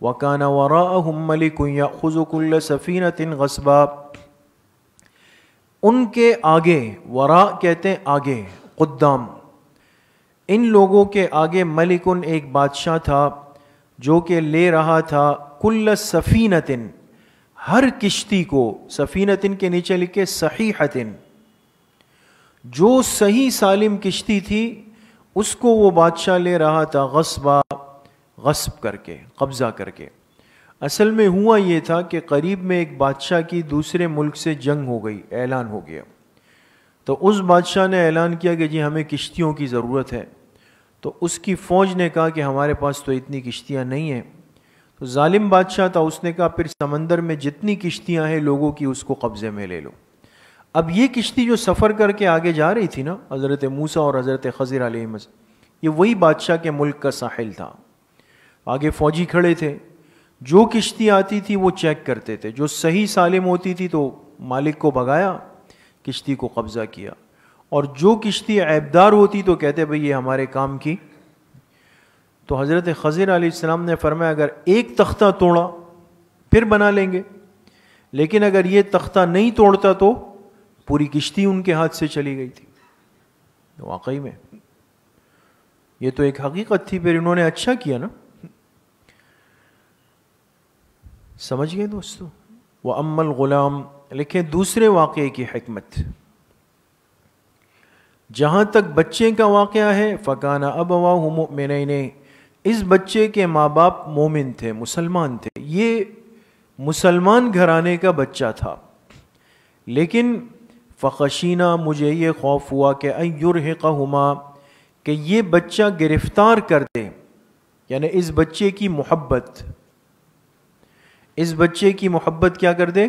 وَكَانَ وَرَاءَهُمْ مَلِكٌ يَأْخُذُ كُلَّ سَفِينَةٍ غَصْبًا، ان کے آگے، وراء کہتے ہیں آگے، قدام، ان لوگوں کے آگے ملکن ایک بادشاہ تھا جو کہ لے رہا تھا کل سفینتن، ہر کشتی کو. سفینتن کے نیچے لکھے صحیحتن، جو صحیح سالم کشتی تھی اس کو وہ بادشاہ لے رہا تھا غصبا، غصب کر کے، قبضہ کر کے. اصل میں ہوا یہ تھا کہ قریب میں ایک بادشاہ کی دوسرے ملک سے جنگ ہو گئی، اعلان ہو گیا. تو اس بادشاہ نے اعلان کیا کہ جی ہمیں کشتیوں کی ضرورت ہے. تو اس کی فوج نے کہا کہ ہمارے پاس تو اتنی کشتیاں نہیں ہیں. تو ظالم بادشاہ تھا، اس نے کہا پھر سمندر میں جتنی کشتیاں ہیں لوگوں کی اس کو قبضے میں لے لو. اب یہ کشتی جو سفر کر کے آگے جا رہی تھی نا، حضرت موسیٰ اور حضرت خضر علیہ السلام، یہ وہی بادشاہ کے ملک کا ساحل تھا. آگے فوجی کھڑے تھے، جو کشتی آتی تھی وہ چیک کرتے تھے، جو صحیح سالم ہوتی تھی تو مالک کو بھگایا، کشتی کو قبضہ کیا، اور جو کشتی عیبدار ہوتی تو کہتے بھئی یہ ہمارے کام کی. تو حضرت خضر علیہ السلام نے فرمایا اگر ایک تختہ توڑا پھر بنا لیں گے، لیکن اگر یہ تختہ نہیں توڑتا تو پوری کشتی ان کے ہاتھ سے چلی گئی تھی. واقعی میں یہ تو ایک حقیقت تھی. پھر انہوں نے اچھا کیا نا. سمجھ گئے دوستو؟ وَأَمَّا الْغُلَامُ، لکھیں دوسرے واقعے کی حکمت. جہاں تک بچے کا واقعہ ہے، فَكَانَ أَبَوَاهُ مُؤْمِنَيْنِ، اس بچے کے ماں باپ مومن تھے، مسلمان تھے. یہ مسلمان گھرانے کا بچہ تھا، لیکن فَخَشِينَا، مجھے یہ خوف ہوا کہ أَن يُرْهِقَهُمَا، کہ یہ بچہ گرفتار کر دے، یعنی اس بچے کی محبت، اس بچے کی محبت کیا کر دے؟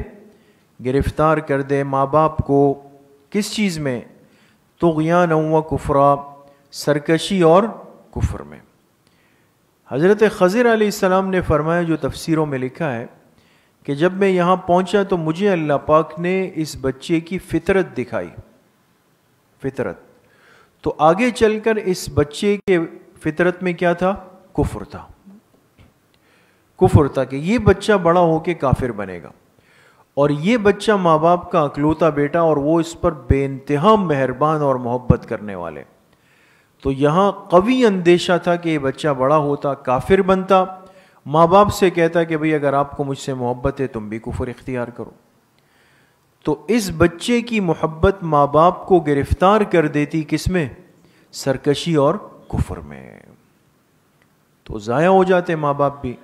گرفتار کر دے ماں باپ کو. کس چیز میں؟ طغیان و کفرا، سرکشی اور کفر میں. حضرت خضر علیہ السلام نے فرمایا، جو تفسیروں میں لکھا ہے کہ جب میں یہاں پہنچا تو مجھے اللہ پاک نے اس بچے کی فطرت دکھائی، فطرت. تو آگے چل کر اس بچے کے فطرت میں کیا تھا؟ کفر تھا. کفر تھا کہ یہ بچہ بڑا ہو کے کافر بنے گا، اور یہ بچہ ماں باپ کا اکلوتا بیٹا اور وہ اس پر بے انتہا مہربان اور محبت کرنے والے. تو یہاں قوی اندیشہ تھا کہ یہ بچہ بڑا ہوتا کافر بنتا، ماں باپ سے کہتا کہ بھئی اگر آپ کو مجھ سے محبت ہے تم بھی کفر اختیار کرو. تو اس بچے کی محبت ماں باپ کو گرفتار کر دیتی کس میں؟ سرکشی اور کفر میں. تو ضائع ہو جاتے ماں باپ بھی.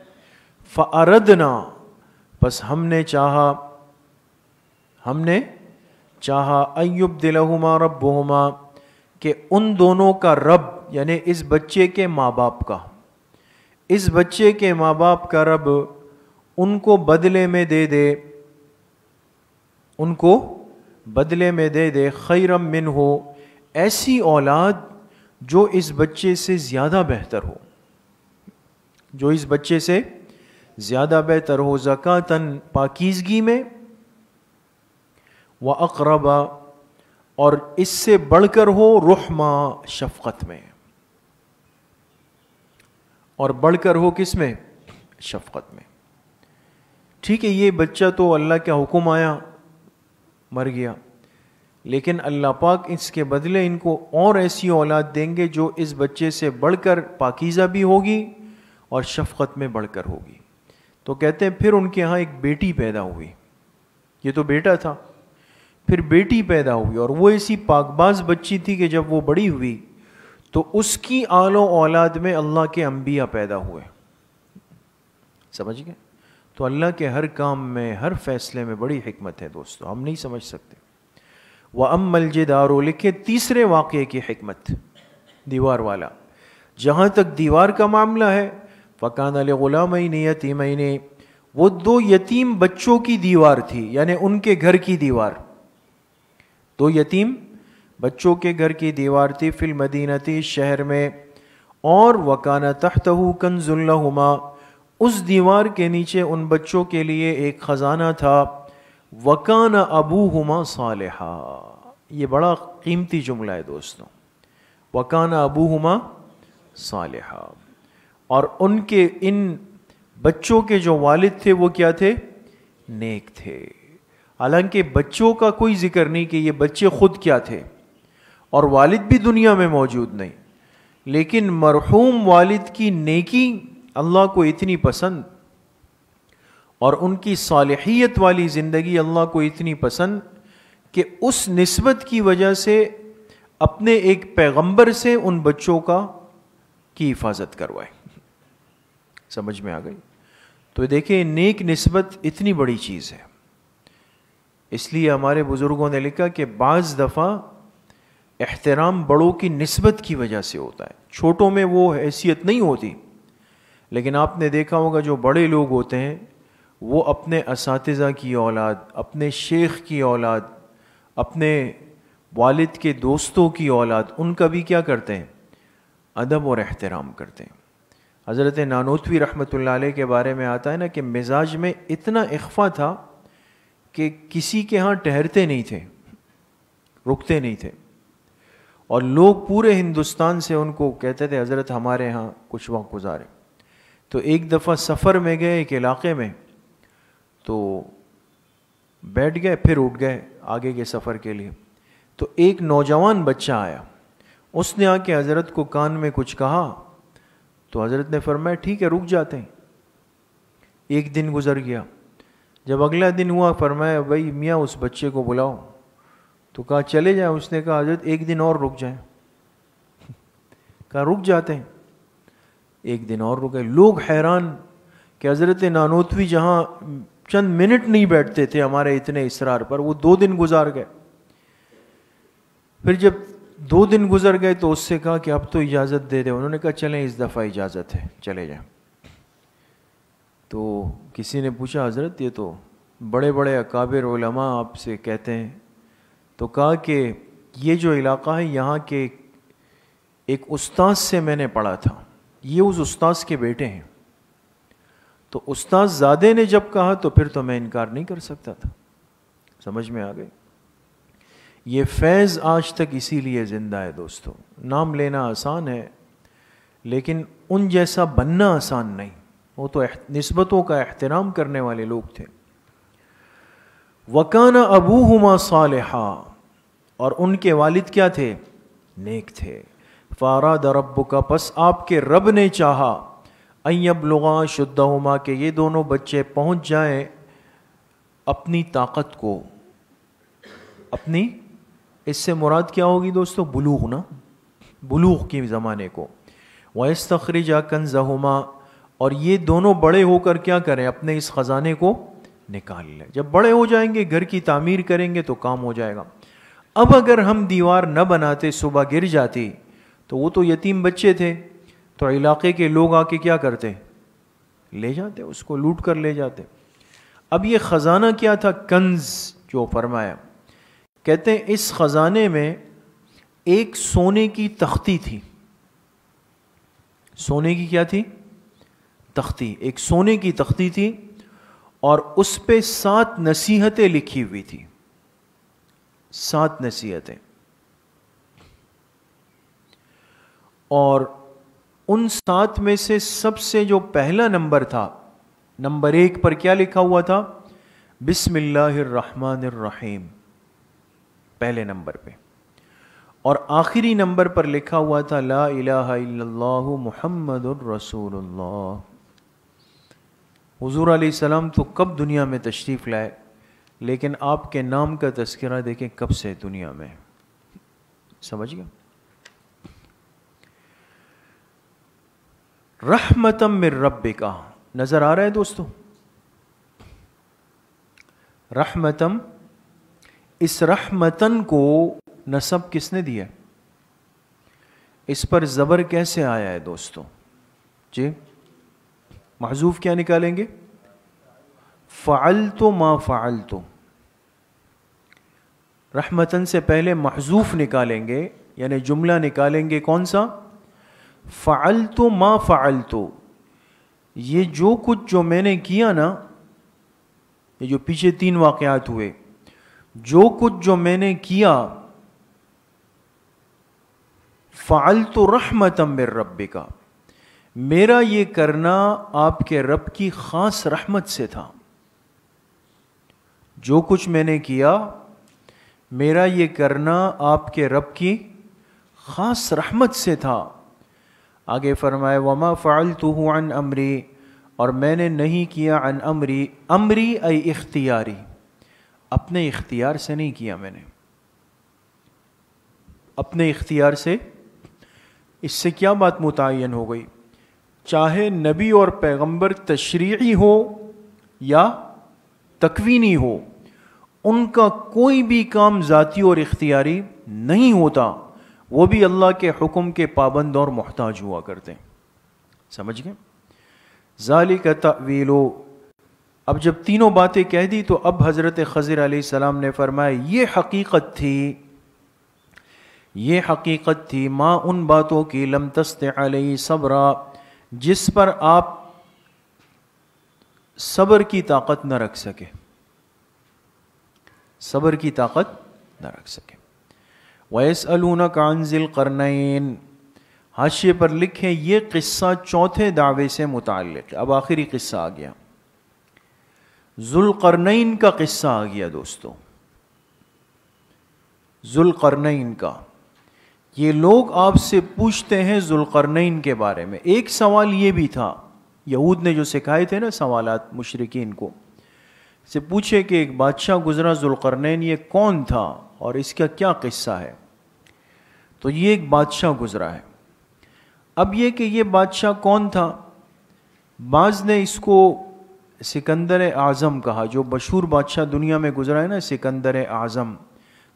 فَأَرَدْنَا، بس ہم نے چاہا أَن يُبْدِلَهُمَا رَبُّهُمَا، کہ ان دونوں کا رب، یعنی اس بچے کے ماں باپ کا، اس بچے کے ماں باپ کا رب ان کو بدلے میں دے دے، ان کو بدلے میں دے دے خیرم منہ، ایسی اولاد جو اس بچے سے زیادہ بہتر ہو، جو اس بچے سے زیادہ بہتر ہو، زکاتن، پاکیزگی میں، وَأَقْرَبَ، اور اس سے بڑھ کر ہو رحمہ، شفقت میں، اور بڑھ کر ہو کس میں؟ شفقت میں. ٹھیک ہے، یہ بچہ تو اللہ کا حکم آیا مر گیا، لیکن اللہ پاک اس کے بدلے ان کو اور ایسی اولاد دیں گے جو اس بچے سے بڑھ کر پاکیزہ بھی ہوگی اور شفقت میں بڑھ کر ہوگی۔ تو کہتے ہیں پھر ان کے ہاں ایک بیٹی پیدا ہوئی، یہ تو بیٹا تھا، پھر بیٹی پیدا ہوئی، اور وہ ایسی پاک باز بچی تھی کہ جب وہ بڑی ہوئی تو اس کی آل و اولاد میں اللہ کے انبیاء پیدا ہوئے۔ سمجھ گئے؟ تو اللہ کے ہر کام میں، ہر فیصلے میں بڑی حکمت ہے دوستو، ہم نہیں سمجھ سکتے۔ وَأَمَّا الْجِدَارُ، لکھے تیسرے واقعے کی حکمت، دیوار والا۔ جہاں تک دیوار کا معاملہ ہے، فَكَانَ لِغُلَامَيْنِ يَتِيمَيْنِ، وہ دو یتیم بچوں کی دیوار تھی، یعنی ان کے گھر کی دیوار، دو یتیم بچوں کے گھر کی دیوار تھی، فی المدینتی، شہر میں، اور وَكَانَ تَحْتَهُ كَنْزٌ لَهُمَا، اس دیوار کے نیچے ان بچوں کے لیے ایک خزانہ تھا، وَكَانَ أَبُوهُمَا صَالِحًا، یہ بڑا قیمتی جملہ ہے دوستوں، وَكَانَ أَبُوهُمَا صَالِحًا، اور ان کے ان بچوں کے جو والد تھے وہ کیا تھے؟ نیک تھے۔ حالانکہ بچوں کا کوئی ذکر نہیں کہ یہ بچے خود کیا تھے، اور والد بھی دنیا میں موجود نہیں، لیکن مرحوم والد کی نیکی اللہ کو اتنی پسند اور ان کی صالحیت والی زندگی اللہ کو اتنی پسند کہ اس نسبت کی وجہ سے اپنے ایک پیغمبر سے ان بچوں کی حفاظت کروائے۔ سمجھ میں آ گئی؟ تو دیکھیں نیک نسبت اتنی بڑی چیز ہے، اس لیے ہمارے بزرگوں نے لکھا کہ بعض دفعہ احترام بڑوں کی نسبت کی وجہ سے ہوتا ہے، چھوٹوں میں وہ حیثیت نہیں ہوتی، لیکن آپ نے دیکھا ہوگا جو بڑے لوگ ہوتے ہیں وہ اپنے اساتذہ کی اولاد، اپنے شیخ کی اولاد، اپنے والد کے دوستوں کی اولاد، ان کا بھی کیا کرتے ہیں؟ ادب اور احترام کرتے ہیں۔ حضرت نانوتوی رحمۃ اللہ علیہ کے بارے میں آتا ہے نا کہ مزاج میں اتنا اخفا تھا کہ کسی کے ہاں ٹھہرتے نہیں تھے، رکتے نہیں تھے، اور لوگ پورے ہندوستان سے ان کو کہتے تھے حضرت ہمارے ہاں کچھ وقت گزارے۔ تو ایک دفعہ سفر میں گئے ایک علاقے میں، تو بیٹھ گئے، پھر اٹھ گئے آگے کے سفر کے لیے، تو ایک نوجوان بچہ آیا، اس نے آ کے حضرت کو کان میں کچھ کہا، تو حضرت نے فرمایا ٹھیک ہے رک جاتے ہیں۔ ایک دن گزر گیا، جب اگلا دن ہوا فرمایا بھائی میاں اس بچے کو بلاؤ، تو کہا چلے جائیں، اس نے کہا حضرت ایک دن اور رک جائیں، کہا رک جاتے ہیں، ایک دن اور رکے۔ لوگ حیران کہ حضرت نانوتوی جہاں چند منٹ نہیں بیٹھتے تھے ہمارے اتنے اصرار پر، وہ 2 دن گزار گئے۔ پھر جب 2 دن گزر گئے تو اس سے کہا کہ اب تو اجازت دے دے، انہوں نے کہا چلیں اس دفعہ اجازت ہے، چلے جائیں۔ تو کسی نے پوچھا حضرت یہ تو بڑے بڑے اکابر علماء آپ سے کہتے ہیں، تو کہا کہ یہ جو علاقہ ہے یہاں کے ایک استاد سے میں نے پڑھا تھا، یہ اس استاذ کے بیٹے ہیں، تو استاذ زادے نے جب کہا تو پھر تو میں انکار نہیں کر سکتا تھا۔ سمجھ میں آ گئی؟ یہ فیض آج تک اسی لیے زندہ ہے دوستو۔ نام لینا آسان ہے لیکن ان جیسا بننا آسان نہیں، وہ تو نسبتوں کا احترام کرنے والے لوگ تھے۔ وَكَانَ أَبُوهُمَا صَالِحًا، اور ان کے والد کیا تھے؟ نیک تھے۔ فَأَرَادَ رَبُّكَ، پس آپ کے رب نے چاہا، أَن يَبْلُغَا أَشُدَّهُمَا، کہ یہ دونوں بچے پہنچ جائیں اپنی طاقت کو، اپنی، اس سے مراد کیا ہوگی دوستو؟ بلوغ نا، بلوغ کے زمانے کو۔ وَيَسْتَخْرِجَ كَنْزَهُمَا، اور یہ دونوں بڑے ہو کر کیا کریں؟ اپنے اس خزانے کو نکال لیں۔ جب بڑے ہو جائیں گے گھر کی تعمیر کریں گے تو کام ہو جائے گا۔ اب اگر ہم دیوار نہ بناتے، صبح گر جاتی، تو وہ تو یتیم بچے تھے، تو علاقے کے لوگ آ کے کیا کرتے؟ لے جاتے، اس کو لوٹ کر لے جاتے۔ اب یہ خزانہ کیا تھا؟ کنز جو فرمایا، کہتے ہیں اس خزانے میں ایک سونے کی تختی تھی۔ سونے کی کیا تھی؟ تختی، ایک سونے کی تختی تھی، اور اس پہ 7 نصیحتیں لکھی ہوئی تھی، 7 نصیحتیں، اور ان 7 میں سے سب سے جو پہلا نمبر تھا، نمبر 1 پر کیا لکھا ہوا تھا؟ بسم اللہ الرحمن الرحیم، پہلے نمبر پہ، اور آخری نمبر پر لکھا ہوا تھا لا الہ الا اللہ محمد الرسول اللہ۔ حضور علیہ السلام تو کب دنیا میں تشریف لائے، لیکن آپ کے نام کا تذکرہ دیکھیں کب سے دنیا میں، سمجھ گئے؟ رحمتم من ربک، نظر آ رہا ہے دوستو؟ رحمتم، اس رحمتن کو نسب کس نے دیا؟ اس پر زبر کیسے آیا ہے دوستو؟ جی محذوف کیا نکالیں گے؟ فعلت ما فعلت، رحمتن سے پہلے محذوف نکالیں گے، یعنی جملہ نکالیں گے کون سا؟ فعلت ما فعلت، یہ جو کچھ جو میں نے کیا نا، یہ جو پیچھے 3 واقعات ہوئے، جو کچھ جو میں نے کیا، فعلت رحمتا من ربک، میرا یہ کرنا آپ کے رب کی خاص رحمت سے تھا۔ جو کچھ میں نے کیا، میرا یہ کرنا آپ کے رب کی خاص رحمت سے تھا۔ آگے فرمائے وما فعلته عن امری، اور میں نے نہیں کیا عن امری، امری ای اختیاری، اپنے اختیار سے نہیں کیا میں نے، اپنے اختیار سے۔ اس سے کیا بات متعین ہو گئی؟ چاہے نبی اور پیغمبر تشریعی ہو یا تکوینی ہو، ان کا کوئی بھی کام ذاتی اور اختیاری نہیں ہوتا، وہ بھی اللہ کے حکم کے پابند اور محتاج ہوا کرتے ہیں، سمجھ گئے؟ ذالک تأویل، اب جب تینوں باتیں کہہ دی تو اب حضرت خضر علیہ السلام نے فرمایا یہ حقیقت تھی، یہ حقیقت تھی، ما ان باتوں کی لم تستطع علیہ صبرا، جس پر آپ صبر کی طاقت نہ رکھ سکے، صبر کی طاقت نہ رکھ سکے۔ وَيَسْأَلُونَكَ عَنْ ذِي الْقَرْنَيْنِ، حاشیے پر لکھیں یہ قصہ چوتھے دعوے سے متعلق ہے۔ اب آخری قصہ آ گیا، ذوالقرنین کا قصہ آ گیا دوستو، ذوالقرنین کا۔ یہ لوگ آپ سے پوچھتے ہیں ذوالقرنین کے بارے میں۔ ایک سوال یہ بھی تھا، یہود نے جو سکھائے تھے نا سوالات مشرکین کو، سے پوچھے کہ ایک بادشاہ گزرا ذوالقرنین، یہ کون تھا اور اس کا کیا قصہ ہے؟ تو یہ ایک بادشاہ گزرا ہے۔ اب یہ کہ یہ بادشاہ کون تھا، بعض نے اس کو سکندر اعظم کہا، جو مشہور بادشاہ دنیا میں گزرا ہے نا سکندر اعظم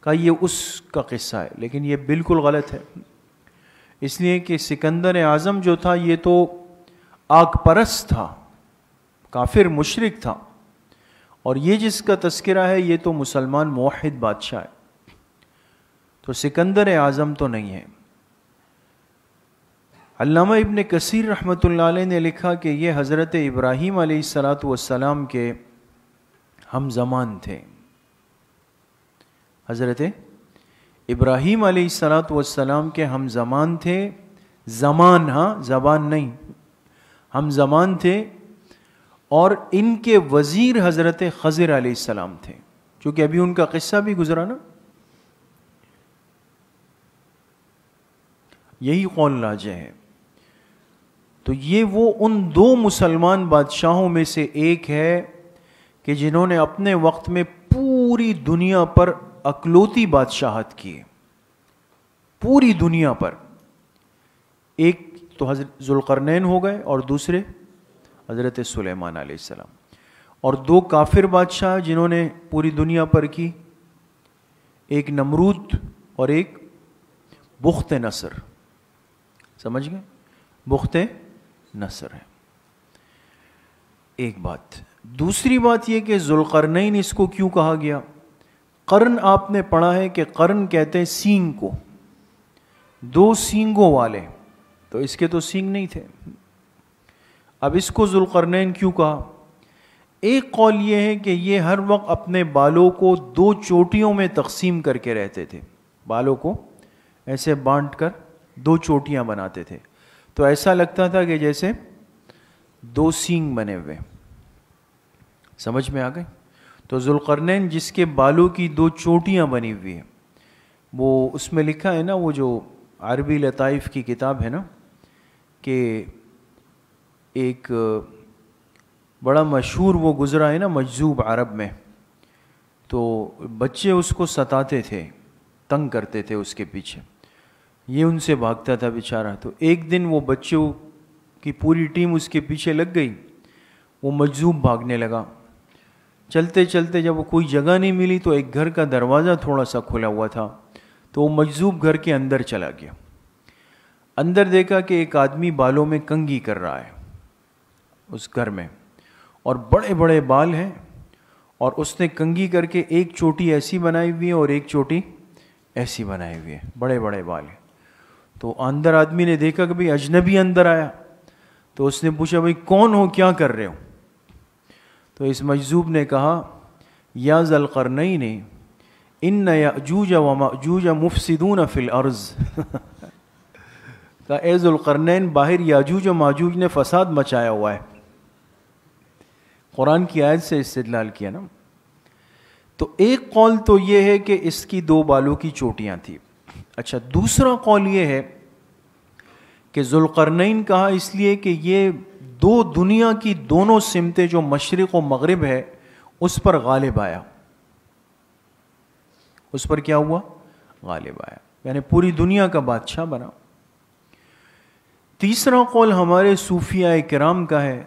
کا، یہ اس کا قصہ ہے، لیکن یہ بالکل غلط ہے، اس لیے کہ سکندر اعظم جو تھا یہ تو آگ پرست تھا، کافر مشرک تھا، اور یہ جس کا تذکرہ ہے یہ تو مسلمان موحد بادشاہ ہے، تو سکندر اعظم تو نہیں ہے۔ علامہ ابن کثیر رحمۃ اللہ علیہ نے لکھا کہ یہ حضرت ابراہیم علیہ السلام کے ہم زمان تھے، حضرت ابراہیم علیہ السلام کے ہم زمان تھے، زمان، ہاں زبان نہیں، ہم زمان تھے، اور ان کے وزیر حضرت خضر علیہ السلام تھے، چونکہ ابھی ان کا قصہ بھی گزرا نا، یہی قول راجح ہے۔ تو یہ وہ ان 2 مسلمان بادشاہوں میں سے ایک ہے کہ جنہوں نے اپنے وقت میں پوری دنیا پر اکلوتی بادشاہت کی، پوری دنیا پر۔ ایک تو حضرت ذوالقرنین ہو گئے اور دوسرے حضرت سلیمان علیہ السلام، اور 2 کافر بادشاہ جنہوں نے پوری دنیا پر کی، ایک نمرود اور ایک بخت نصر، سمجھ گئے؟ بخت نصر ہے ایک بات۔ دوسری بات یہ کہ ذوالقرنین اس کو کیوں کہا گیا؟ قرن آپ نے پڑھا ہے کہ قرن کہتے ہیں سینگ کو، 2 سینگوں والے، تو اس کے تو سینگ نہیں تھے، اب اس کو ذوالقرنین کیوں کہا؟ ایک قول یہ ہے کہ یہ ہر وقت اپنے بالوں کو 2 چوٹیوں میں تقسیم کر کے رہتے تھے، بالوں کو ایسے بانٹ کر 2 چوٹیاں بناتے تھے، تو ایسا لگتا تھا کہ جیسے 2 سینگ بنے ہوئے، سمجھ میں آ گئے؟ تو ذوالقرنین جس کے بالوں کی 2 چوٹیاں بنی ہوئی ہیں، وہ اس میں لکھا ہے نا، وہ جو عربی لطائف کی کتاب ہے نا، کہ ایک بڑا مشہور وہ گزرا ہے نا مجذوب عرب میں، تو بچے اس کو ستاتے تھے، تنگ کرتے تھے اس کے پیچھے، یہ ان سے بھاگتا تھا بیچارہ. تو ایک دن وہ بچوں کی پوری ٹیم اس کے پیچھے لگ گئی، وہ مجذوب بھاگنے لگا. چلتے چلتے جب وہ کوئی جگہ نہیں ملی تو ایک گھر کا دروازہ تھوڑا سا کھلا ہوا تھا، تو وہ مجذوب گھر کے اندر چلا گیا. اندر دیکھا کہ ایک آدمی بالوں میں کنگھی کر رہا ہے اس گھر میں، اور بڑے بڑے بال ہیں، اور اس نے کنگھی کر کے ایک چوٹی ایسی بنائی ہوئی ہے اور ایک چوٹی ایسی بنائی ہوئی ہے، بڑے بڑے بال ہیں. تو اندر آدمی نے دیکھا کہ بھئی اجنبی اندر آیا، تو اس نے پوچھا بھئی کون ہو، کیا کر رہے ہو؟ تو اس مجذوب نے کہا یا ذا القرنین ان یأجوج و مأجوج مفسدون فی الارض. کہا اے ذو القرنین، باہر یاجوج و ماجوج نے فساد مچایا ہوا ہے. قرآن کی آیت سے استدلال کیا نا. تو ایک قول تو یہ ہے کہ اس کی 2 بالوں کی چوٹیاں تھیں. اچھا، دوسرا قول یہ ہے کہ ذوالقرنین کہا اس لیے کہ یہ 2 دنیا کی دونوں سمتیں جو مشرق و مغرب ہے اس پر غالب آیا. اس پر کیا ہوا؟ غالب آیا، یعنی پوری دنیا کا بادشاہ بنا. تیسرا قول ہمارے صوفیاء کرام کا ہے.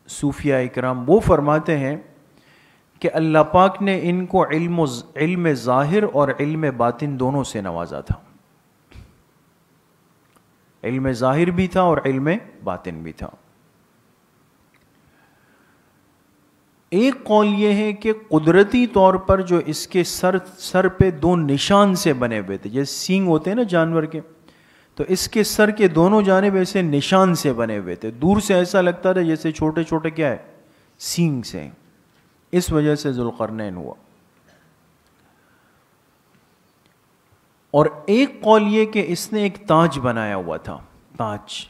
صوفیاء کرام وہ فرماتے ہیں کہ اللہ پاک نے ان کو علم ظاہر اور علم باطن دونوں سے نوازا تھا. علم ظاہر بھی تھا اور علم باطن بھی تھا. ایک قول یہ ہے کہ قدرتی طور پر جو اس کے سر پہ 2 نشان سے بنے ہوئے تھے، جیسے سینگ ہوتے ہیں نا جانور کے، تو اس کے سر کے دونوں جانب ایسے نشان سے بنے ہوئے تھے. دور سے ایسا لگتا تھا جیسے چھوٹے چھوٹے کیا ہے، سینگ سے. اس وجہ سے ذوالقرنین ہوا. اور ایک قول یہ کہ اس نے ایک تاج بنایا ہوا تھا، تاج،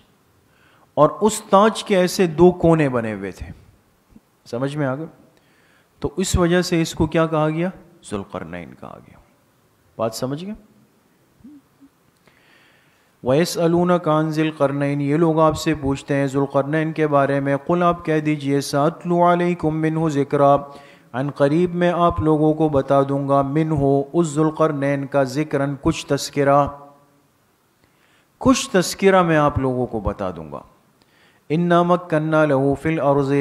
اور اس تاج کے ایسے 2 کونے بنے ہوئے تھے. سمجھ میں آ گیا؟ تو اس وجہ سے اس کو کیا کہا گیا؟ ذوالقرنین کہا گیا. بات سمجھ گئے؟ وَيَسْأَلُونَكَ عَنْ ذِي الْقَرْنَيْنِ، یہ لوگ آپ سے پوچھتے ہیں ذوالقرنین کے بارے میں. قل، آپ کہہ دیجئے، سَأَتْلُو عَلَيْكُم مِّنْهُ ذِكْرًا، عن قریب میں آپ لوگوں کو بتا دوں گا، منہ اس ذوالقرنین کا، ذکراً کچھ تذکرہ، کچھ تذکرہ میں آپ لوگوں کو بتا دوں گا. اِنَّا مَكَّنَّا لَهُ فِي الْأَرْضِ،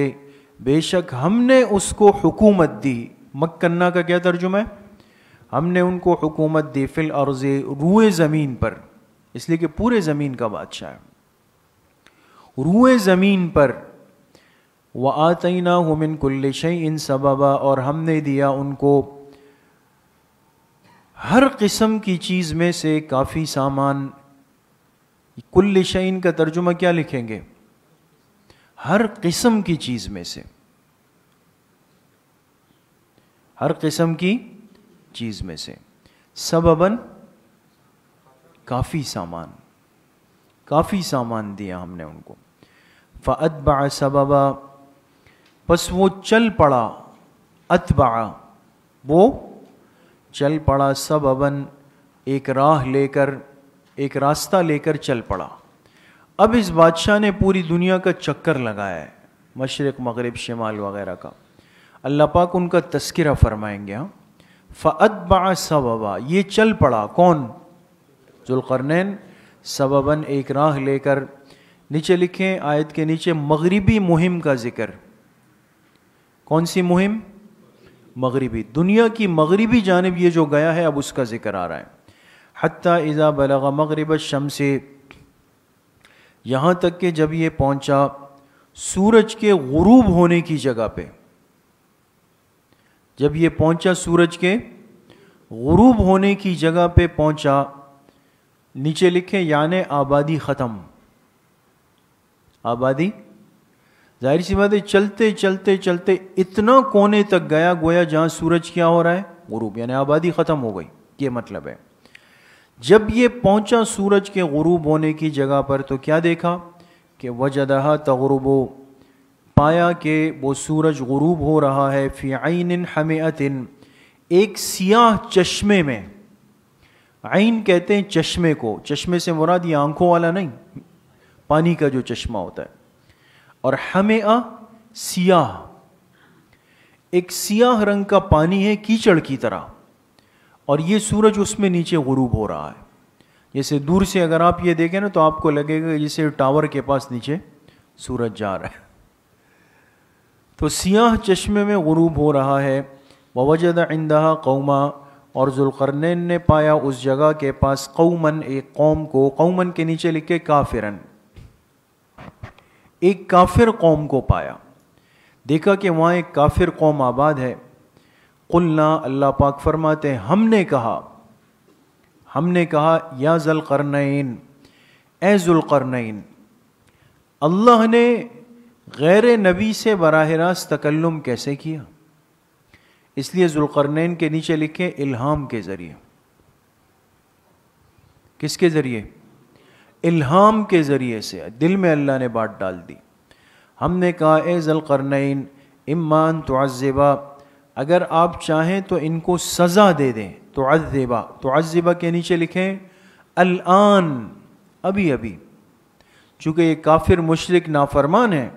بے شک ہم نے اس کو حکومت دی. مکنہ کا کیا ترجمہ ہے؟ ہم نے ان کو حکومت دی، فی الارض، روئے زمین پر، اس لیے کہ پورے زمین کا بادشاہ ہے، روئے زمین پر. وَآتَيْنَاهُ مِن كُلِّ شَيْءٍ سَبَبًا، اور ہم نے دیا ان کو ہر قسم کی چیز میں سے کافی سامان. کل شیء کا ترجمہ کیا لکھیں گے؟ ہر قسم کی چیز میں سے، ہر قسم کی چیز میں سے. سبباً، کافی سامان، کافی سامان دیا ہم نے ان کو. فَأَتْبَعَ سَبَبًا، پس وہ چل پڑا. اتبع، وہ چل پڑا. سبباً، ایک راہ لے کر، ایک راستہ لے کر چل پڑا. اب اس بادشاہ نے پوری دنیا کا چکر لگایا ہے، مشرق مغرب شمال وغیرہ کا. اللہ پاک ان کا تذکرہ فرمائیں گے. ہاں، فَأَتْبَعَ سَبَبًا، یہ چل پڑا. کون؟ ذوالقرنین. سبباً، ایک راہ لے کر. نیچے لکھیں آیت کے نیچے مغربی مہم کا ذکر. کون سی مہم؟ مغربی، دنیا کی مغربی جانب یہ جو گیا ہے اب اس کا ذکر آ رہا ہے. حتیٰ اذا بلغ مغرب الشمس، یہاں تک کہ جب یہ پہنچا سورج کے غروب ہونے کی جگہ پہ. جب یہ پہنچا سورج کے غروب ہونے کی جگہ پہ پہنچا. نیچے لکھیں یعنی آبادی ختم. آبادی، ظاہر سی بات ہے، چلتے چلتے چلتے اتنا کونے تک گیا گویا جہاں سورج کیا ہو رہا ہے؟ غروب، یعنی آبادی ختم ہو گئی، یہ مطلب ہے. جب یہ پہنچا سورج کے غروب ہونے کی جگہ پر تو کیا دیکھا کہ وجدہا تغرب، پایا کہ وہ سورج غروب ہو رہا ہے. فی عین حمیۃ، ایک سیاہ چشمے میں. عین کہتے ہیں چشمے کو، چشمے سے مراد یہ آنکھوں والا نہیں، پانی کا جو چشمہ ہوتا ہے. اور حمئہ سیاہ، ایک سیاہ رنگ کا پانی ہے کیچڑ کی طرح، اور یہ سورج اس میں نیچے غروب ہو رہا ہے. جیسے دور سے اگر آپ یہ دیکھیں نا تو آپ کو لگے گا جیسے ٹاور کے پاس نیچے سورج جا رہا ہے. تو سیاہ چشمے میں غروب ہو رہا ہے. ووجد عندها قوما، اور ذوالقرنین نے پایا اس جگہ کے پاس قومن، ایک قوم کو. قومن کے نیچے لکھے کافرن، ایک کافر قوم کو پایا. دیکھا کہ وہاں ایک کافر قوم آباد ہے. قلنا، اللہ پاک فرماتے ہیں ہم نے کہا یا ذوالقرنین، اے ذوالقرنین. اللہ نے غیر نبی سے براہ راست تکلم کیسے کیا؟ اس لیے ذوالقرنین کے نیچے لکھے الہام کے ذریعے. کس کے ذریعے؟ الہام کے ذریعے سے دل میں اللہ نے بات ڈال دی. ہم نے کہا اے ذوالقرنین اما ان تعذبا، اگر آپ چاہیں تو ان کو سزا دے دیں. تعذبا کے نیچے لکھیں الآن، ابھی. چونکہ یہ کافر مشرک نافرمان ہے،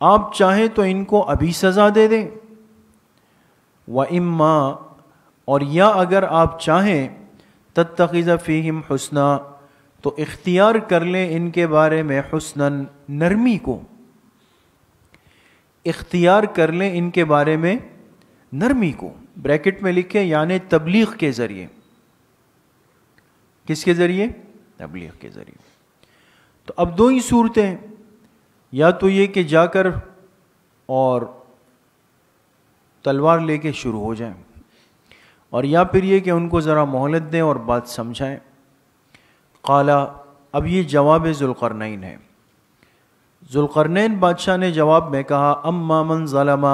آپ چاہیں تو ان کو ابھی سزا دے دیں. وَإِمَّا، اور یا اگر آپ چاہیں تَتَّخِذَ فِيهِمْ حُسْنًا، تو اختیار کر لیں ان کے بارے میں حسناً، نرمی کو. اختیار کر لیں ان کے بارے میں نرمی کو. بریکٹ میں لکھیں یعنی تبلیغ کے ذریعے. کس کے ذریعے؟ تبلیغ کے ذریعے. تو اب دو ہی صورتیں، یا تو یہ کہ جا کر اور تلوار لے کے شروع ہو جائیں، اور یا پھر یہ کہ ان کو ذرا مہلت دیں اور بات سمجھائیں. قالا، اب یہ جواب ذوالقرنین ہے. ذوالقرنین بادشاہ نے جواب میں کہا اما من ظلم،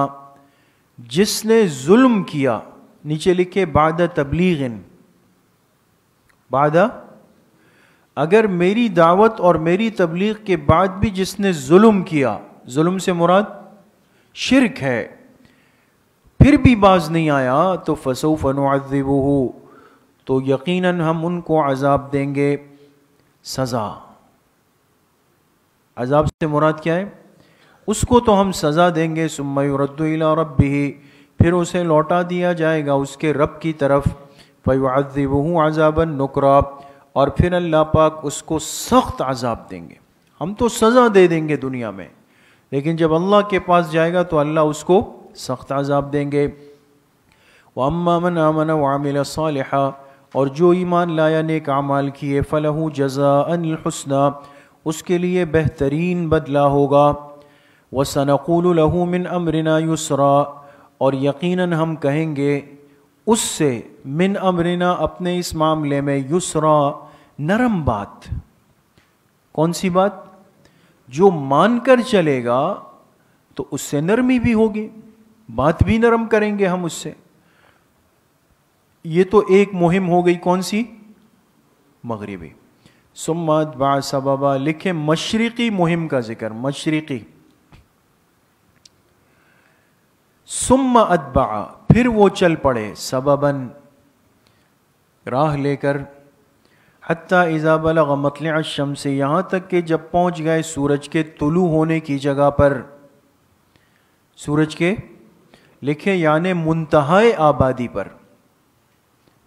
جس نے ظلم کیا. نیچے لکھے بعد تبلیغ، بعد، اگر میری دعوت اور میری تبلیغ کے بعد بھی جس نے ظلم کیا، ظلم سے مراد شرک ہے، پھر بھی باز نہیں آیا، تو فسوف نعذبہ، تو یقیناً ہم ان کو عذاب دیں گے، سزا. عذاب سے مراد کیا ہے؟ اس کو تو ہم سزا دیں گے. ثم یرد الی ربہ، پھر اسے لوٹا دیا جائے گا اس کے رب کی طرف. فیعذبہ عذابا نکرا، اور پھر اللہ پاک اس کو سخت عذاب دیں گے. ہم تو سزا دے دیں گے دنیا میں، لیکن جب اللہ کے پاس جائے گا تو اللہ اس کو سخت عذاب دیں گے. وَأَمَّا مَنْ آمَنَ وَعَمِلَ صَالِحًا، اور جو ایمان لایا نیک اعمال کیے، فَلَهُ جَزَاءً الْحُسْنَى، اس کے لیے بہترین بدلہ ہوگا. وَسَنَقُولُ لَهُ مِنْ أَمْرِنَا يُسْرًا، اور یقیناً ہم کہیں گے اس سے، من امرنا، اپنے اس معاملے میں، یسرا، نرم بات. کون سی بات؟ جو مان کر چلے گا تو اس سے نرمی بھی ہوگی، بات بھی نرم کریں گے ہم اس سے. یہ تو ایک مہم ہو گئی، کون سی؟ مغربی. ثم اتبع سببا، لکھیں مشرقی مہم کا ذکر، مشرقی. ثم اتبع، پھر وہ چل پڑے، سبباً، راہ لے کر، حتیٰ اذا بلغ مطلع الشمس، یہاں تک کہ جب پہنچ گئے سورج کے طلوع ہونے کی جگہ پر. سورج کے لکھے یعنی منتہائے آبادی پر،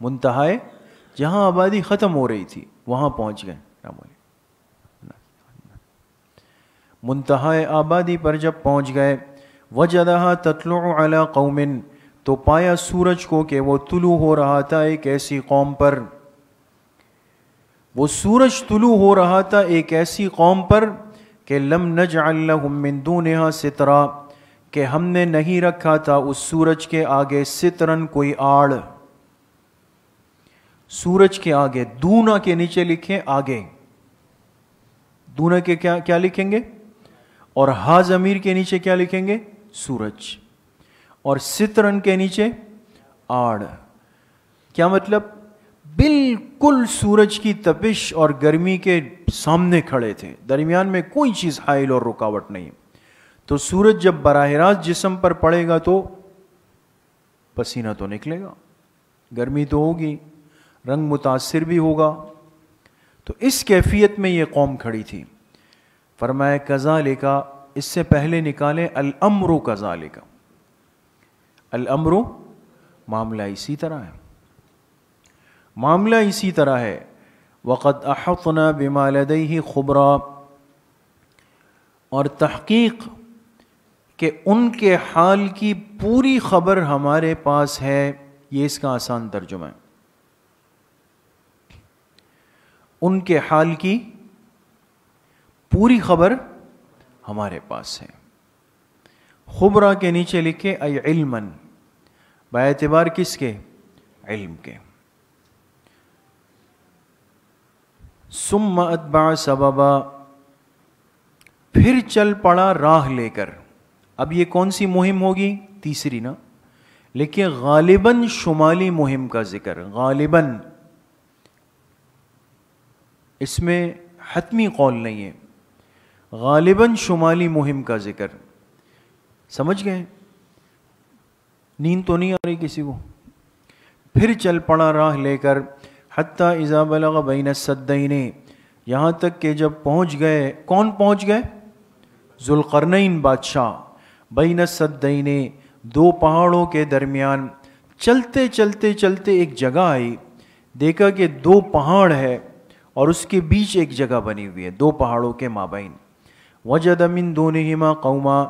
منتہائے، جہاں آبادی ختم ہو رہی تھی وہاں پہنچ گئے. منتہائے آبادی پر جب پہنچ گئے، وجدہا تطلع علی قوم، تو پایا سورج کو کہ وہ طلوع ہو رہا تھا ایک ایسی قوم پر. وہ سورج طلوع ہو رہا تھا ایک ایسی قوم پر کہ لم نجعل لهم من دونها سترا، کہ ہم نے نہیں رکھا تھا اس سورج کے آگے سترن، کوئی آڑ. سورج کے آگے، دونا کے نیچے لکھیں آگے، دونا کے کیا لکھیں گے؟ اور ہا ضمیر کے نیچے کیا لکھیں گے؟ سورج. اور سترن کے نیچے آڑ. کیا مطلب؟ بالکل سورج کی تپش اور گرمی کے سامنے کھڑے تھے، درمیان میں کوئی چیز حائل اور رکاوٹ نہیں. تو سورج جب براہ راست جسم پر پڑے گا تو پسینہ تو نکلے گا، گرمی تو ہوگی. رنگ متاثر بھی ہوگا. تو اس کیفیت میں یہ قوم کھڑی تھی. فرمایا کذالک، اس سے پہلے نکالیں الامر کذالک. الامر معاملہ اسی طرح ہے، معاملہ اسی طرح ہے. وقد احطنا بما لدیہ خبرا، اور تحقیق کہ ان کے حال کی پوری خبر ہمارے پاس ہے. یہ اس کا آسان ترجمہ ہے. ان کے حال کی پوری خبر ہمارے پاس ہے. خبرا کے نیچے لکھے ای علماً، باعتبار کس کے؟ علم کے. ثم اتبع سببا، پھر چل پڑا راہ لے کر. اب یہ کون سی مہم ہوگی؟ تیسری نا. لیکن غالباً شمالی مہم کا ذکر، غالباً، اس میں حتمی قول نہیں ہے، غالباً شمالی مہم کا ذکر. سمجھ گئے؟ نیند تو نہیں آ رہی کسی کو؟ پھر چل پڑا راہ لے کر، حتیٰ اذا بلغ بین السدین، یہاں تک کہ جب پہنچ گئے. کون پہنچ گئے؟ ذوالقرنین بادشاہ. بین السدین، دو پہاڑوں کے درمیان. چلتے چلتے چلتے ایک جگہ آئی، دیکھا کہ دو پہاڑ ہے اور اس کے بیچ ایک جگہ بنی ہوئی ہے، دو پہاڑوں کے مابین. وجد من دونہما قوما،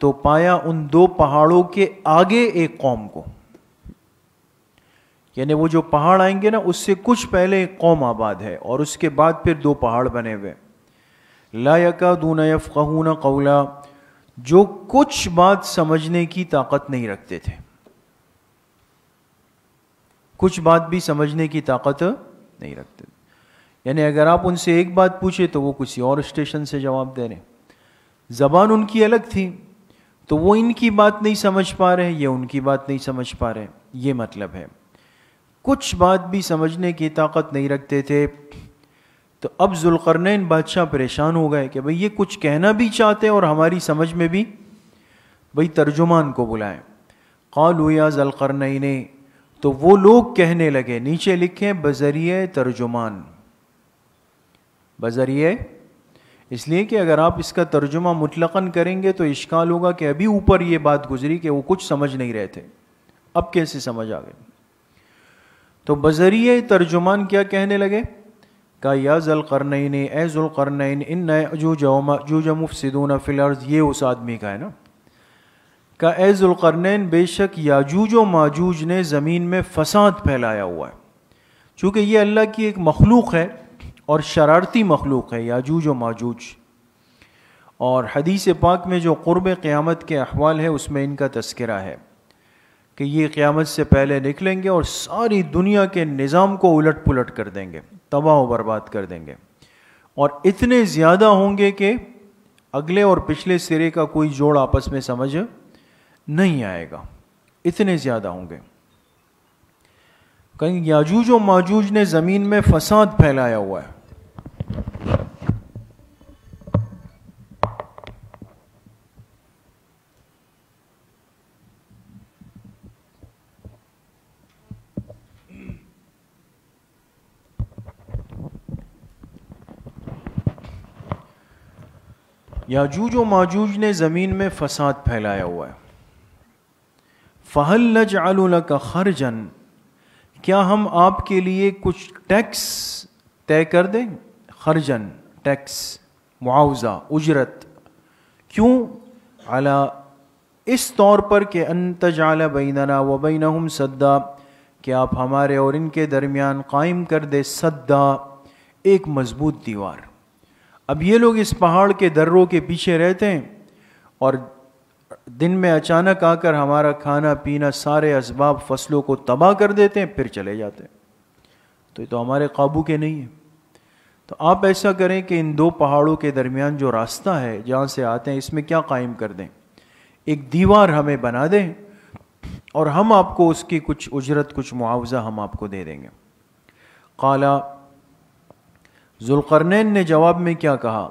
تو پایا ان دو پہاڑوں کے آگے ایک قوم کو. یعنی وہ جو پہاڑ آئیں گے نا، اس سے کچھ پہلے ایک قوم آباد ہے اور اس کے بعد پھر دو پہاڑ بنے ہوئے. لا یکادون یفقہون قولا، جو کچھ بات سمجھنے کی طاقت نہیں رکھتے تھے. کچھ بات بھی سمجھنے کی طاقت نہیں رکھتے. یعنی اگر آپ ان سے ایک بات پوچھے تو وہ کسی اور اسٹیشن سے جواب دے رہے. زبان ان کی الگ تھی تو وہ ان کی بات نہیں سمجھ پا رہے، یہ ان کی بات نہیں سمجھ پا رہے. یہ مطلب ہے کچھ بات بھی سمجھنے کی طاقت نہیں رکھتے تھے. تو اب ذوالقرنین بادشاہ پریشان ہو گئے کہ بھئی یہ کچھ کہنا بھی چاہتے اور ہماری سمجھ میں بھی، بھئی ترجمان کو بلائیں. قالوا یا ذوالقرنین، تو وہ لوگ کہنے لگے، نیچے لکھیں بذریعہ ترجمان. بذریعہ، اس لیے کہ اگر آپ اس کا ترجمہ مطلقاً کریں گے تو اشکال ہوگا کہ ابھی اوپر یہ بات گزری کہ وہ کچھ سمجھ نہیں رہے تھے، اب کیسے سمجھ آ گئے. تو بذریعہ ترجمان کیا کہنے لگے؟ کہ یا ذوالقرنین، اے ذوالقرنین، ان یأجوج ومأجوج مفسدون فی الارض. یہ اس آدمی کا ہے نا، کہ اے ذوالقرنین، بے شک یاجوج و ماجوج نے زمین میں فساد پھیلایا ہوا ہے. چونکہ یہ اللہ کی ایک مخلوق ہے اور شرارتی مخلوق ہے یاجوج و ماجوج. اور حدیث پاک میں جو قرب قیامت کے احوال ہے اس میں ان کا تذکرہ ہے کہ یہ قیامت سے پہلے نکلیں گے اور ساری دنیا کے نظام کو الٹ پلٹ کر دیں گے، تباہ و برباد کر دیں گے. اور اتنے زیادہ ہوں گے کہ اگلے اور پچھلے سرے کا کوئی جوڑ آپس میں سمجھ نہیں آئے گا، اتنے زیادہ ہوں گے. کہیں یاجوج و ماجوج نے زمین میں فساد پھیلایا ہوا ہے. یاجوج و ماجوج نے زمین میں فساد پھیلایا ہوا ہے. فَهَلْ نَجْعَلُ لَكَ خَرْجًا، کیا ہم آپ کے لیے کچھ ٹیکس طے کر دیں؟ خرجن، ٹیکس، معاوضہ، اجرت. کیوں؟ علی، اس طور پر کہ ان تجعل بیننا و بینہم سدا، کہ آپ ہمارے اور ان کے درمیان قائم کر دے سدا، ایک مضبوط دیوار. اب یہ لوگ اس پہاڑ کے دروں کے پیچھے رہتے ہیں اور دن میں اچانک آ کر ہمارا کھانا پینا سارے اسباب فصلوں کو تباہ کر دیتے ہیں، پھر چلے جاتے ہیں. تو یہ تو ہمارے قابو کے نہیں ہیں. تو آپ ایسا کریں کہ ان دو پہاڑوں کے درمیان جو راستہ ہے جہاں سے آتے ہیں، اس میں کیا قائم کر دیں؟ ایک دیوار ہمیں بنا دیں اور ہم آپ کو اس کی کچھ اجرت، کچھ معاوضہ ہم آپ کو دے دیں گے. قالا، ذوالقرنین نے جواب میں کیا کہا؟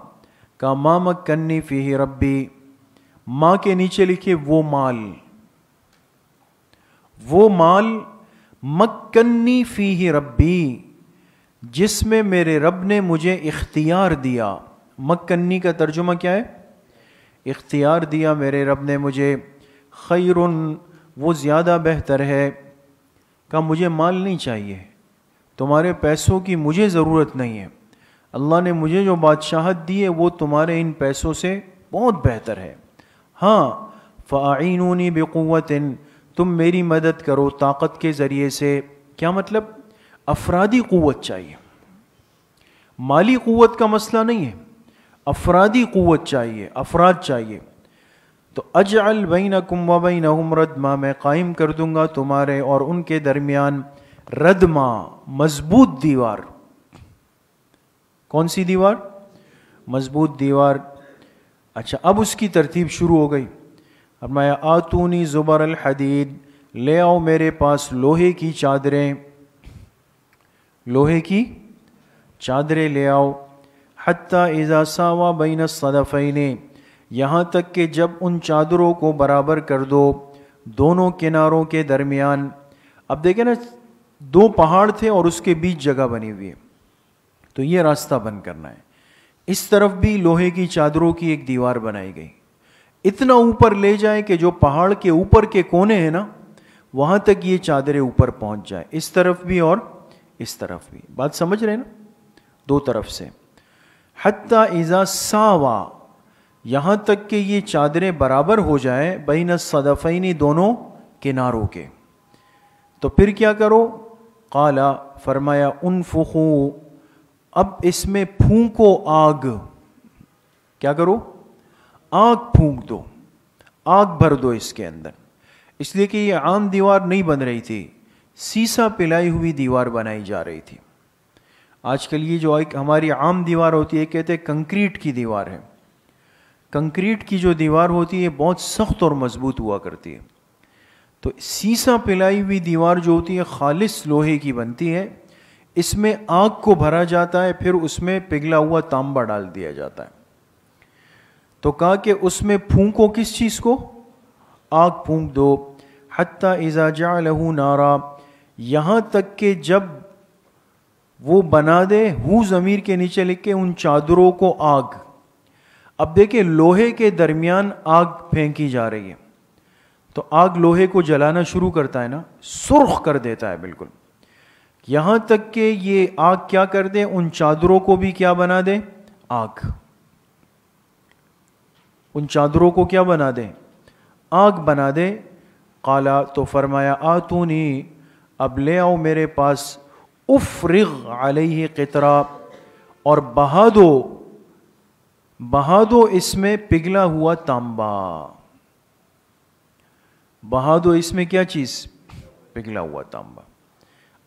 کہ ما مکنی فیہ ربی، ماں کے نیچے لکھے وہ مال مکنی فیہ ربی، جس میں میرے رب نے مجھے اختیار دیا. مکنی کا ترجمہ کیا ہے؟ اختیار دیا میرے رب نے مجھے. خیر، وہ زیادہ بہتر ہے. کہ مجھے مال نہیں چاہیے، تمہارے پیسوں کی مجھے ضرورت نہیں ہے، اللہ نے مجھے جو بادشاہت دی ہے وہ تمہارے ان پیسوں سے بہت بہتر ہے. ہاں، فَأَعِينُونِي بِقُوَّةٍ، تم میری مدد کرو طاقت کے ذریعے سے. کیا مطلب؟ افرادی قوت چاہیے، مالی قوت کا مسئلہ نہیں ہے، افرادی قوت چاہیے، افراد چاہیے. تو اجعل بینکم وبینہم ردما، میں قائم کر دوں گا تمہارے اور ان کے درمیان ردما، مضبوط دیوار. کون سی دیوار؟ مضبوط دیوار. اچھا، اب اس کی ترتیب شروع ہو گئی. فرمایا آتونی زبر الحدید، لے آؤ میرے پاس لوہے کی چادریں، لوہے کی چادریں لے آؤ. حتی اذا ساوا بین الصدفین، یہاں تک کہ جب ان چادروں کو برابر کر دو دونوں کناروں کے درمیان. اب دیکھیں نا، دو پہاڑ تھے اور اس کے بیچ جگہ بنی ہوئی ہے، تو یہ راستہ بند کرنا ہے. اس طرف بھی لوہے کی چادروں کی ایک دیوار بنائی گئی، اتنا اوپر لے جائے کہ جو پہاڑ کے اوپر کے کونے ہیں نا وہاں تک یہ چادریں اوپر پہنچ جائے، اس طرف بھی اور اس طرف بھی. بات سمجھ رہے ہیں نا؟ دو طرف سے. حتی اذا ساوا، یہاں تک کہ یہ چادریں برابر ہو جائے، بین الصدفین، دونوں کناروں کے. تو پھر کیا کرو؟ قال، فرمایا انفخو، اب اس میں پھونکو آگ. کیا کرو؟ آگ پھونک دو، آگ بھر دو اس کے اندر. اس لیے کہ یہ عام دیوار نہیں بن رہی تھی، سیسا پلائی ہوئی دیوار بنائی جا رہی تھی. آج کل یہ جو ایک ہماری عام دیوار ہوتی ہے کہتے ہیں کنکریٹ کی دیوار ہے. کنکریٹ کی جو دیوار ہوتی ہے بہت سخت اور مضبوط ہوا کرتی ہے. تو سیسا پلائی ہوئی دیوار جو ہوتی ہے خالص لوہے کی بنتی ہے، اس میں آگ کو بھرا جاتا ہے، پھر اس میں پگھلا ہوا تانبا ڈال دیا جاتا ہے. تو کہا کہ اس میں پھونکو کس چیز کو؟ آگ پھونک دو. حتی اذا جعلہ نارا، یہاں تک کہ جب وہ بنا دے، ہو ضمیر کے نیچے لکھ کے ان چادروں کو آگ. اب دیکھیں لوہے کے درمیان آگ پھینکی جا رہی ہے، تو آگ لوہے کو جلانا شروع کرتا ہے نا، سرخ کر دیتا ہے بالکل. یہاں تک کہ یہ آگ کیا کر دے، ان چادروں کو بھی کیا بنا دے؟ آگ. ان چادروں کو کیا بنا دے؟ آگ بنا دے. قالا، تو فرمایا آتونی، اب لے آؤ میرے پاس، افرغ علیہ قطرہ، اور بہا دو اس میں پگھلا ہوا تانبا. بہا دو اس میں کیا چیز؟ پگھلا ہوا تانبا.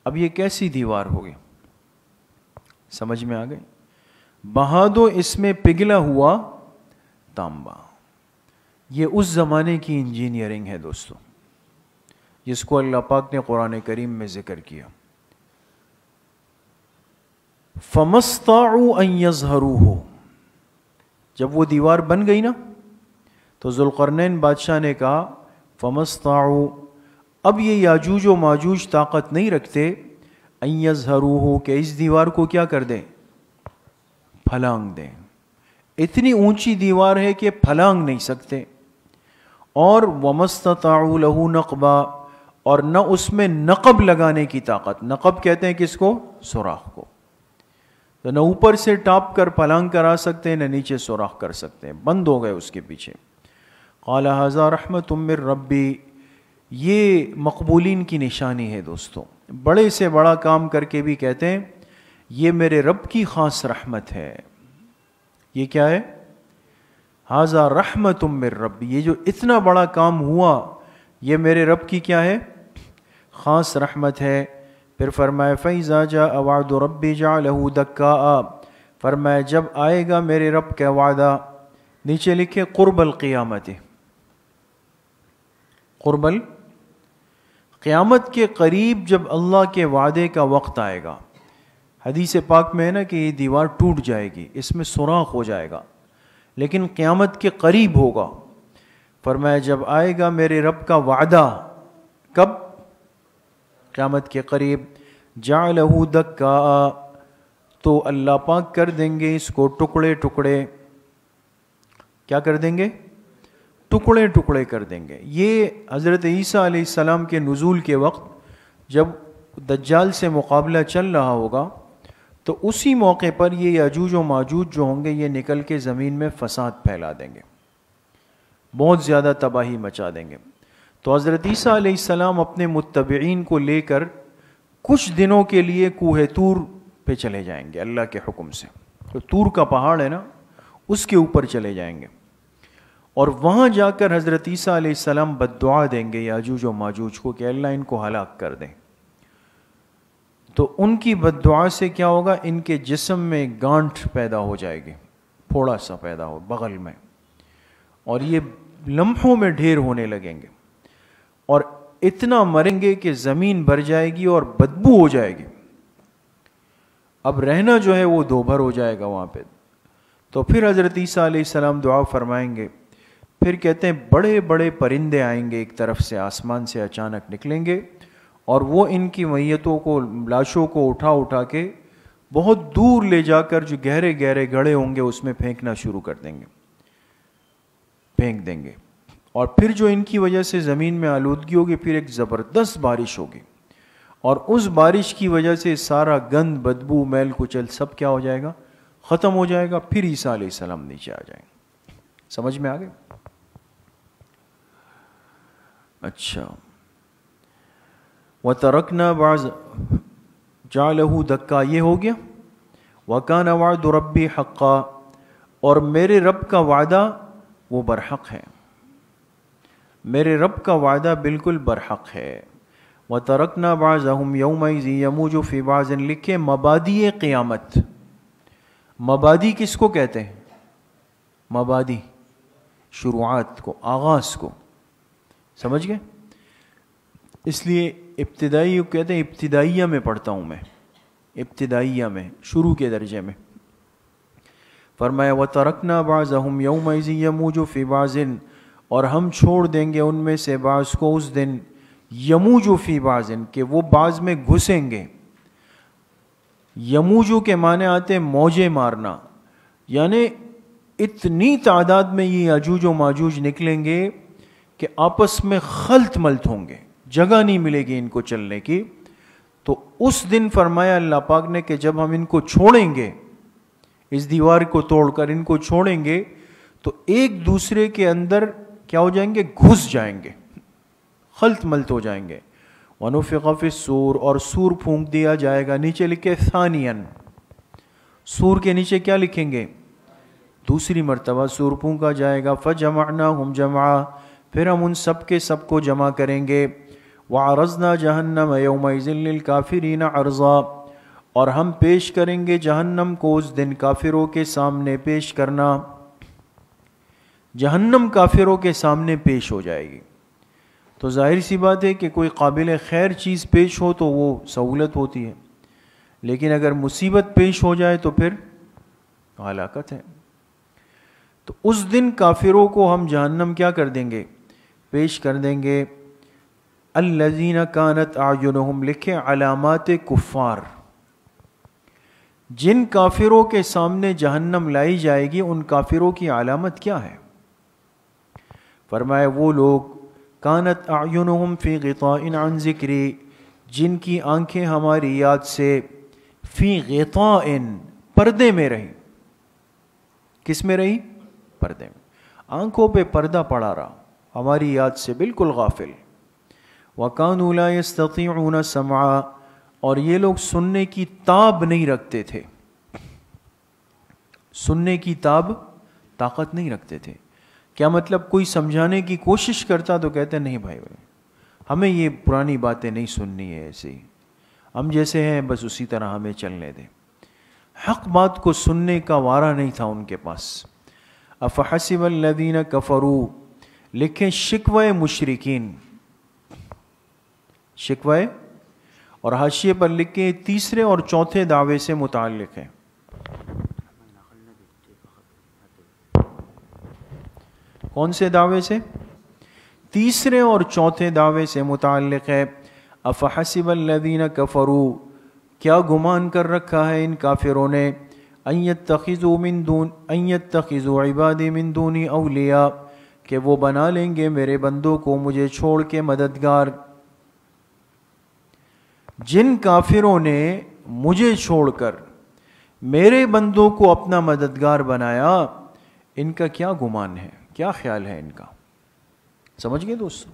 اب یہ کیسی دیوار ہوگی؟ سمجھ میں آ گئی؟ بہا دو اس میں پگھلا ہوا تانبا. یہ اس زمانے کی انجینئرنگ ہے دوستو، جس کو اللہ پاک نے قرآن کریم میں ذکر کیا. فَمَا اسْطَاعُوا أَن يَظْهَرُوهُ، جب وہ دیوار بن گئی نا تو ذوالقرنین بادشاہ نے کہا فَمَا اسْطَاعُوا، اب یہ یاجوج و ماجوج طاقت نہیں رکھتے أَن يَظْهَرُوهُ، کہ اس دیوار کو کیا کر دیں؟ پھلانگ دیں. اتنی اونچی دیوار ہے کہ پھلانگ نہیں سکتے. اور وَمَا اسْتَطَاعُوا لَهُ نَقْبًا، اور نہ اس میں نقب لگانے کی طاقت. نقب کہتے ہیں کس کو؟ سوراخ کو. تو نہ اوپر سے ٹاپ کر پلانگ کرا سکتے ہیں، نہ نیچے سوراخ کر سکتے ہیں، بند ہو گئے اس کے پیچھے. قال ھذا رحمت من ربی، یہ مقبولین کی نشانی ہے دوستو. بڑے سے بڑا کام کر کے بھی کہتے ہیں یہ میرے رب کی خاص رحمت ہے. یہ کیا ہے؟ ھذا رحمت من ربی، یہ جو اتنا بڑا کام ہوا یہ میرے رب کی کیا ہے؟ خاص رحمت ہے. پھر فرمایا فَإِذَا جَاءَ وَعْدُ رَبِّي جَعَلَهُ دَكَّاءَ، فرمایا جب آئے گا میرے رب کا وعدہ، نیچے لکھے قرب القیامت، قرب قیامت کے قریب جب اللہ کے وعدے کا وقت آئے گا. حدیث پاک میں ہے نا کہ یہ دیوار ٹوٹ جائے گی، اس میں سوراخ ہو جائے گا، لیکن قیامت کے قریب ہوگا. فرمایا جب آئے گا میرے رب کا وعدہ، کب؟ قیامت کے قریب، جعلہ دکا، تو اللہ پاک کر دیں گے اس کو ٹکڑے ٹکڑے. کیا کر دیں گے؟ ٹکڑے ٹکڑے کر دیں گے. یہ حضرت عیسیٰ علیہ السلام کے نزول کے وقت جب دجال سے مقابلہ چل رہا ہوگا تو اسی موقع پر یہ یاجوج و ماجوج جو ہوں گے یہ نکل کے زمین میں فساد پھیلا دیں گے، بہت زیادہ تباہی مچا دیں گے. تو حضرت عیسیٰ علیہ السلام اپنے متبعین کو لے کر کچھ دنوں کے لیے کوہ طور پہ چلے جائیں گے اللہ کے حکم سے. تو طور کا پہاڑ ہے نا، اس کے اوپر چلے جائیں گے، اور وہاں جا کر حضرت عیسیٰ علیہ السلام بد دعا دیں گے یاجوج و ماجوج کو کہ اللہ ان کو ہلاک کر دیں. تو ان کی بد دعا سے کیا ہوگا؟ ان کے جسم میں گانٹھ پیدا ہو جائے گی، پھوڑا سا پیدا ہو بغل میں، اور یہ لمحوں میں ڈھیر ہونے لگیں گے، اور اتنا مریں گے کہ زمین بھر جائے گی اور بدبو ہو جائے گی. اب رہنا جو ہے وہ دوبھر ہو جائے گا وہاں پہ. تو پھر حضرت عیسیٰ علیہ السلام دعا فرمائیں گے. پھر کہتے ہیں بڑے بڑے پرندے آئیں گے ایک طرف سے، آسمان سے اچانک نکلیں گے، اور وہ ان کی میتوں کو، لاشوں کو اٹھا اٹھا کے بہت دور لے جا کر جو گہرے گہرے گڑھے ہوں گے اس میں پھینکنا شروع کر دیں گے، پھینک دیں گے. اور پھر جو ان کی وجہ سے زمین میں آلودگی ہوگی، پھر ایک زبردست بارش ہوگی، اور اس بارش کی وجہ سے سارا گند، بدبو، میل کچل سب کیا ہو جائے گا؟ ختم ہو جائے گا. پھر عیسیٰ علیہ السلام نیچے آ جائیں گے. سمجھ میں آ گئے؟ اچھا. وَتَرَكْنَا بَعْضَ جَعْلَهُ دَكَّا، یہ ہو گیا. وَكَانَ وَعْدُ رَبِّي حَقًّا، اور میرے رب کا وعدہ وہ برحق ہے، میرے رب کا وعدہ بالکل برحق ہے. وَتَرَكْنَا بَعْضَهُمْ يَوْمَئِذٍ يَمُوجُ فِي بَعْضٍ، لکھے مبادی قیامت. مبادی کس کو کہتے ہیں؟ مبادی شروعات کو، آغاز کو. سمجھ گئے؟ اس لیے ابتدائی کہتے ہیں، ابتدائیہ میں پڑھتا ہوں میں، ابتدائیہ میں، شروع کے درجے میں. فرمایا وَتَرَكْنَا بَعْضَهُمْ يَوْمَئِذٍ يَمُوجُ فِي بَعْضٍ، اور ہم چھوڑ دیں گے ان میں سے بعض کو اس دن، یموجو فی بعضٍ، کہ وہ بعض میں گھسیں گے. یموجو کے معنی آتے موجے مارنا، یعنی اتنی تعداد میں یہ یاجوج و ماجوج نکلیں گے کہ آپس میں خلط ملت ہوں گے، جگہ نہیں ملے گی ان کو چلنے کی. تو اس دن فرمایا اللہ پاک نے کہ جب ہم ان کو چھوڑیں گے، اس دیوار کو توڑ کر ان کو چھوڑیں گے، تو ایک دوسرے کے اندر کیا ہو جائیں گے؟ گھس جائیں گے، خلط ملت ہو جائیں گے. وَنُفِخَ فِي الصُّورِ، اور سور پھونک دیا جائے گا. نیچے لکھے ثانیاً، سور کے نیچے کیا لکھیں گے؟ دوسری مرتبہ سور پھونکا جائے گا. فَجَمَعْنَاهُمْ جَمْعًا، پھر ہم ان سب کے سب کو جمع کریں گے. وَعَرَضْنَا جَهَنَّمَ يَوْمَئِذٍ لِّلْكَافِرِينَ عَرْضًا، اور ہم پیش کریں گے جہنم کو اس دن کافروں کے سامنے پیش کرنا. جہنم کافروں کے سامنے پیش ہو جائے گی. تو ظاہر سی بات ہے کہ کوئی قابل خیر چیز پیش ہو تو وہ سہولت ہوتی ہے، لیکن اگر مصیبت پیش ہو جائے تو پھر ہلاکت ہے. تو اس دن کافروں کو ہم جہنم کیا کر دیں گے؟ پیش کر دیں گے. الذین کانت اعینہم، لکھے علامات کفار، جن کافروں کے سامنے جہنم لائی جائے گی ان کافروں کی علامت کیا ہے؟ فرمایا وہ لوگ کانت اعینہم فی غطاء عن ذکری، جن کی آنکھیں ہماری یاد سے، فی غطاء، پردے میں رہی. کس میں رہی؟ پردے میں. آنکھوں پہ پردہ پڑا رہا، ہماری یاد سے بالکل غافل. وَكَانُوا لَا يَسْتَطِيعُونَ سَمْعًا، اور یہ لوگ سننے کی تاب نہیں رکھتے تھے، سننے کی تاب، طاقت نہیں رکھتے تھے. کیا مطلب؟ کوئی سمجھانے کی کوشش کرتا تو کہتے نہیں بھائی ہمیں یہ پرانی باتیں نہیں سننی ہے، ایسے ہی ہم جیسے ہیں بس اسی طرح ہمیں چلنے دیں. حق بات کو سننے کا وارہ نہیں تھا ان کے پاس. افحسب الذین کفروا، لکھیں شکوہ مشرکین، شکوہ، اور حاشیے پر لکھیں تیسرے اور چوتھے دعوے سے متعلق ہے. کون سے دعوے سے؟ تیسرے اور چوتھے دعوے سے متعلق ہے. افحسب الذین کفروا، کیا گمان کر رکھا ہے ان کافروں نے، ان یتخذوا عبادی من دونی اولیاء، کہ وہ بنا لیں گے میرے بندوں کو مجھے چھوڑ کے مددگار۔ جن کافروں نے مجھے چھوڑ کر میرے بندوں کو اپنا مددگار بنایا، ان کا کیا گمان ہے، کیا خیال ہے ان کا؟ سمجھ گئے دوستو؟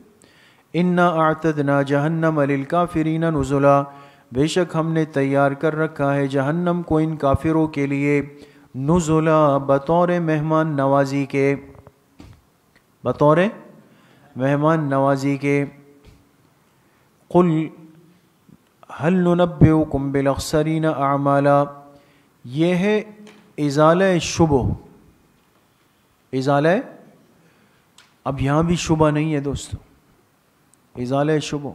انا اعتدنا جہنم للکافرین نزلا، بے شک ہم نے تیار کر رکھا ہے جہنم کو ان کافروں کے لیے، نزلا بطور مہمان نوازی کے، بطور مہمان نوازی کے۔ قل هل ننبئکم بالاخسرین اعمالا، یہ ہے ازالہ شبہ، ازالہ، اب یہاں بھی شبہ نہیں ہے دوستو، ازالہ شبہ۔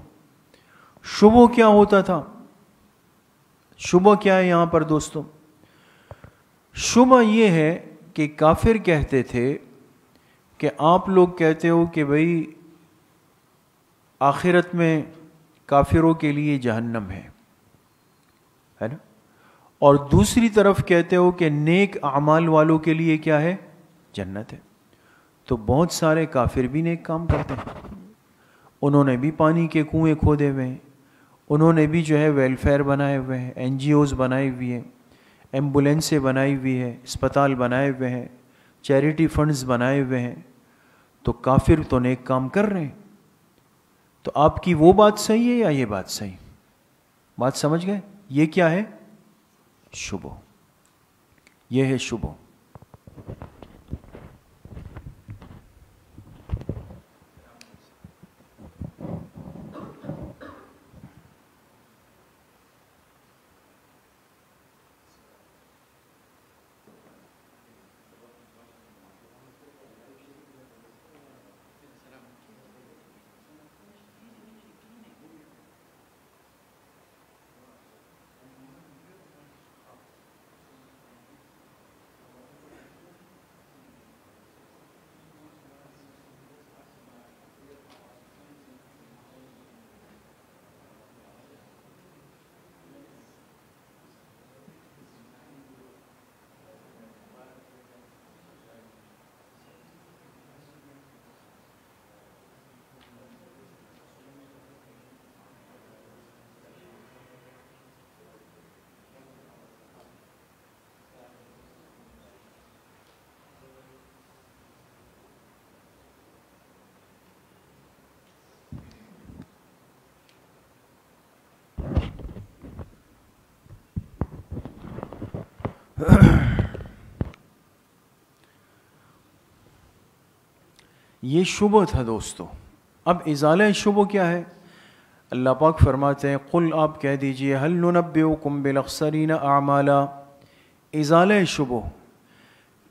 شبہ کیا ہوتا تھا؟ شبہ کیا ہے یہاں پر دوستو؟ شبہ یہ ہے کہ کافر کہتے تھے کہ آپ لوگ کہتے ہو کہ بھئی آخرت میں کافروں کے لیے جہنم ہے نا، اور دوسری طرف کہتے ہو کہ نیک اعمال والوں کے لیے کیا ہے؟ جنت ہے۔ تو بہت سارے کافر بھی نیک کام کرتے ہیں، انہوں نے بھی پانی کے کنویں کھودے ہوئے ہیں، انہوں نے بھی جو ہے ویلفیئر بنائے ہوئے ہیں، این جی اوز بنائی ہوئی ہیں، ایمبولینسیں بنائی ہوئی ہیں، اسپتال بنائے ہوئے ہیں، چیریٹی فنڈز بنائے ہوئے ہیں۔ تو کافر تو نیک کام کر رہے ہیں، تو آپ کی وہ بات صحیح ہے یا یہ بات صحیح؟ بات سمجھ گئے؟ یہ کیا ہے؟ شبہ، یہ ہے شبہ۔ یہ شبہ تھا دوستو۔ اب ازالہ شبہ کیا ہے؟ اللہ پاک فرماتے ہیں قل، آپ کہہ دیجئے هل ننبئکم بالاخسرین اعمالا، ازالہ شبہ،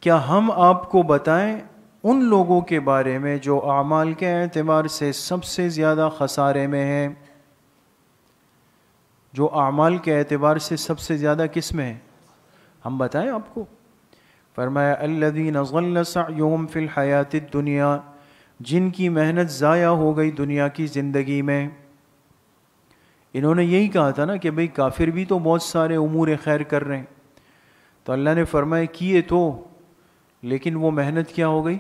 کیا ہم آپ کو بتائیں ان لوگوں کے بارے میں جو اعمال کے اعتبار سے سب سے زیادہ خسارے میں ہیں، جو اعمال کے اعتبار سے سب سے زیادہ کس میں ہیں؟ ہم بتائیں آپ کو؟ فرمایا الذین ضل سعیہم فی الحیات الدنیا، جن کی محنت ضائع ہو گئی دنیا کی زندگی میں۔ انہوں نے یہی کہا تھا نا کہ بھئی کافر بھی تو بہت سارے امور خیر کر رہے ہیں، تو اللہ نے فرمایا کیے تو، لیکن وہ محنت کیا ہو گئی؟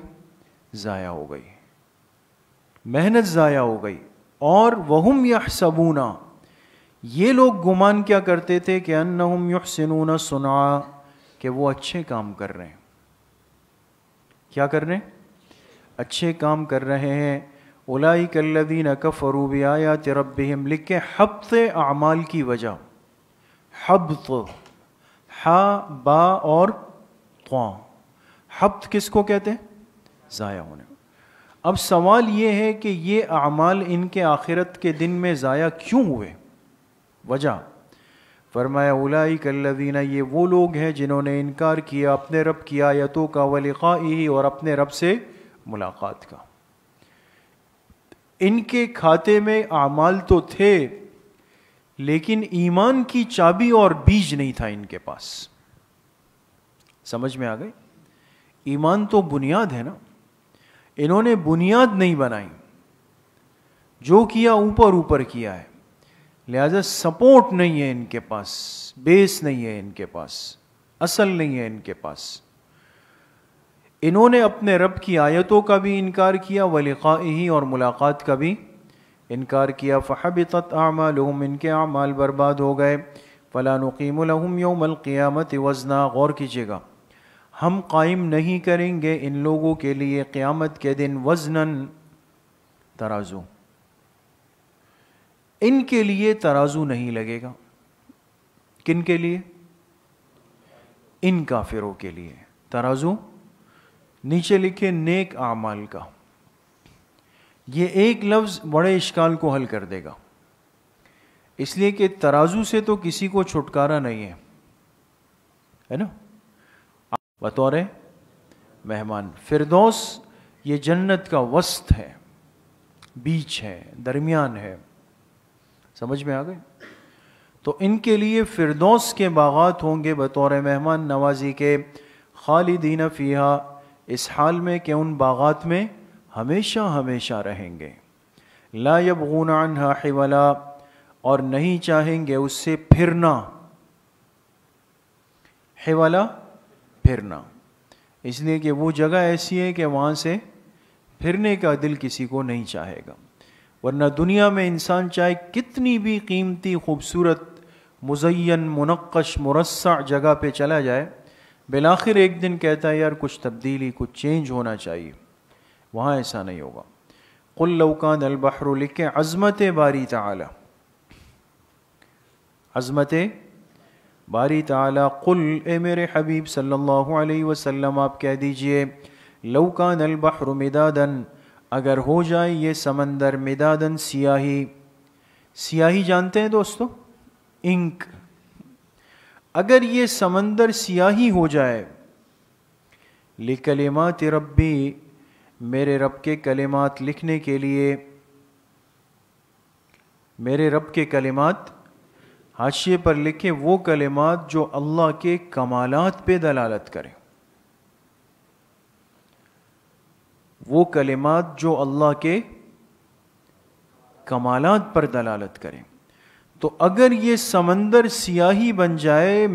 ضائع ہو گئی، محنت ضائع ہو گئی۔ اور وہم یحسبون، یہ لوگ گمان کیا کرتے تھے کہ انہم یحسنون صنعا، کہ وہ اچھے کام کر رہے ہیں۔ کیا کر رہے ہیں؟ اچھے کام کر رہے ہیں۔ اولئک الذین کفروا بآیات ربہم، لکھے حبط اعمال کی وجہ، حبط، ہا با اور طا، حبط کس کو کہتے ہیں؟ ضائع ہونے۔ اب سوال یہ ہے کہ یہ اعمال ان کے آخرت کے دن میں ضائع کیوں ہوئے؟ وجہ فرمایا اولئک الذین، یہ وہ لوگ ہیں جنہوں نے انکار کیا اپنے رب کی آیتوں کا، ولقائہ، اور اپنے رب سے ملاقات کا۔ ان کے کھاتے میں اعمال تو تھے، لیکن ایمان کی چابی اور بیج نہیں تھا ان کے پاس۔ سمجھ میں آ گئی؟ ایمان تو بنیاد ہے نا، انہوں نے بنیاد نہیں بنائی، جو کیا اوپر اوپر کیا ہے۔ لہذا سپورٹ نہیں ہے ان کے پاس، بیس نہیں ہے ان کے پاس، اصل نہیں ہے ان کے پاس۔ انہوں نے اپنے رب کی آیتوں کا بھی انکار کیا، ولقائہ، اور ملاقات کا بھی انکار کیا۔ فحبطت اعمالہم، ان کے اعمال برباد ہو گئے۔ فلا نقیم لہم یوم القیامت وزنا، غور کیجیے گا، ہم قائم نہیں کریں گے ان لوگوں کے لیے قیامت کے دن وزنن، ترازو، ان کے لیے ترازو نہیں لگے گا۔ کن کے لیے؟ ان کافروں کے لیے ترازو، نیچے لکھے نیک اعمال کا۔ یہ ایک لفظ بڑے اشکال کو حل کر دے گا، اس لیے کہ ترازو سے تو کسی کو چھٹکارا نہیں ہے نا، بطور مہمان۔ فردوس یہ جنت کا وسط ہے، بیچ ہے، درمیان ہے، سمجھ میں آ گئے؟ تو ان کے لیے فردوس کے باغات ہوں گے بطور مہمان نوازی کے، خالدین فیہا، اس حال میں کہ ان باغات میں ہمیشہ ہمیشہ رہیں گے۔ لا یبغون عنہا حولا، اور نہیں چاہیں گے اس سے پھرنا، حولا پھرنا، اس لیے کہ وہ جگہ ایسی ہے کہ وہاں سے پھرنے کا دل کسی کو نہیں چاہے گا۔ ورنہ دنیا میں انسان چاہے کتنی بھی قیمتی، خوبصورت، مزین، منقش، مرصع جگہ پہ چلا جائے، بالآخر ایک دن کہتا ہے یار کچھ تبدیلی، کچھ چینج ہونا چاہیے، وہاں ایسا نہیں ہوگا۔ قل لو کان البحر، لکھیں عظمت باری تعالی، عظمت باری تعالی۔ قل، اے میرے حبیب صلی اللہ علیہ وسلم آپ کہہ دیجئے، لو کان البحر مدادا، اگر ہو جائے یہ سمندر، مدادن سیاہی، سیاہی جانتے ہیں دوستو، انک، اگر یہ سمندر سیاہی ہو جائے، لکلمات ربی، میرے رب کے کلمات لکھنے کے لیے، میرے رب کے کلمات، حاشیے پر لکھے وہ کلمات جو اللہ کے کمالات پہ دلالت کریں، وہ کلمات جو اللہ کے کمالات پر دلالت کریں۔ تو اگر یہ سمندر سیاہی بن جائے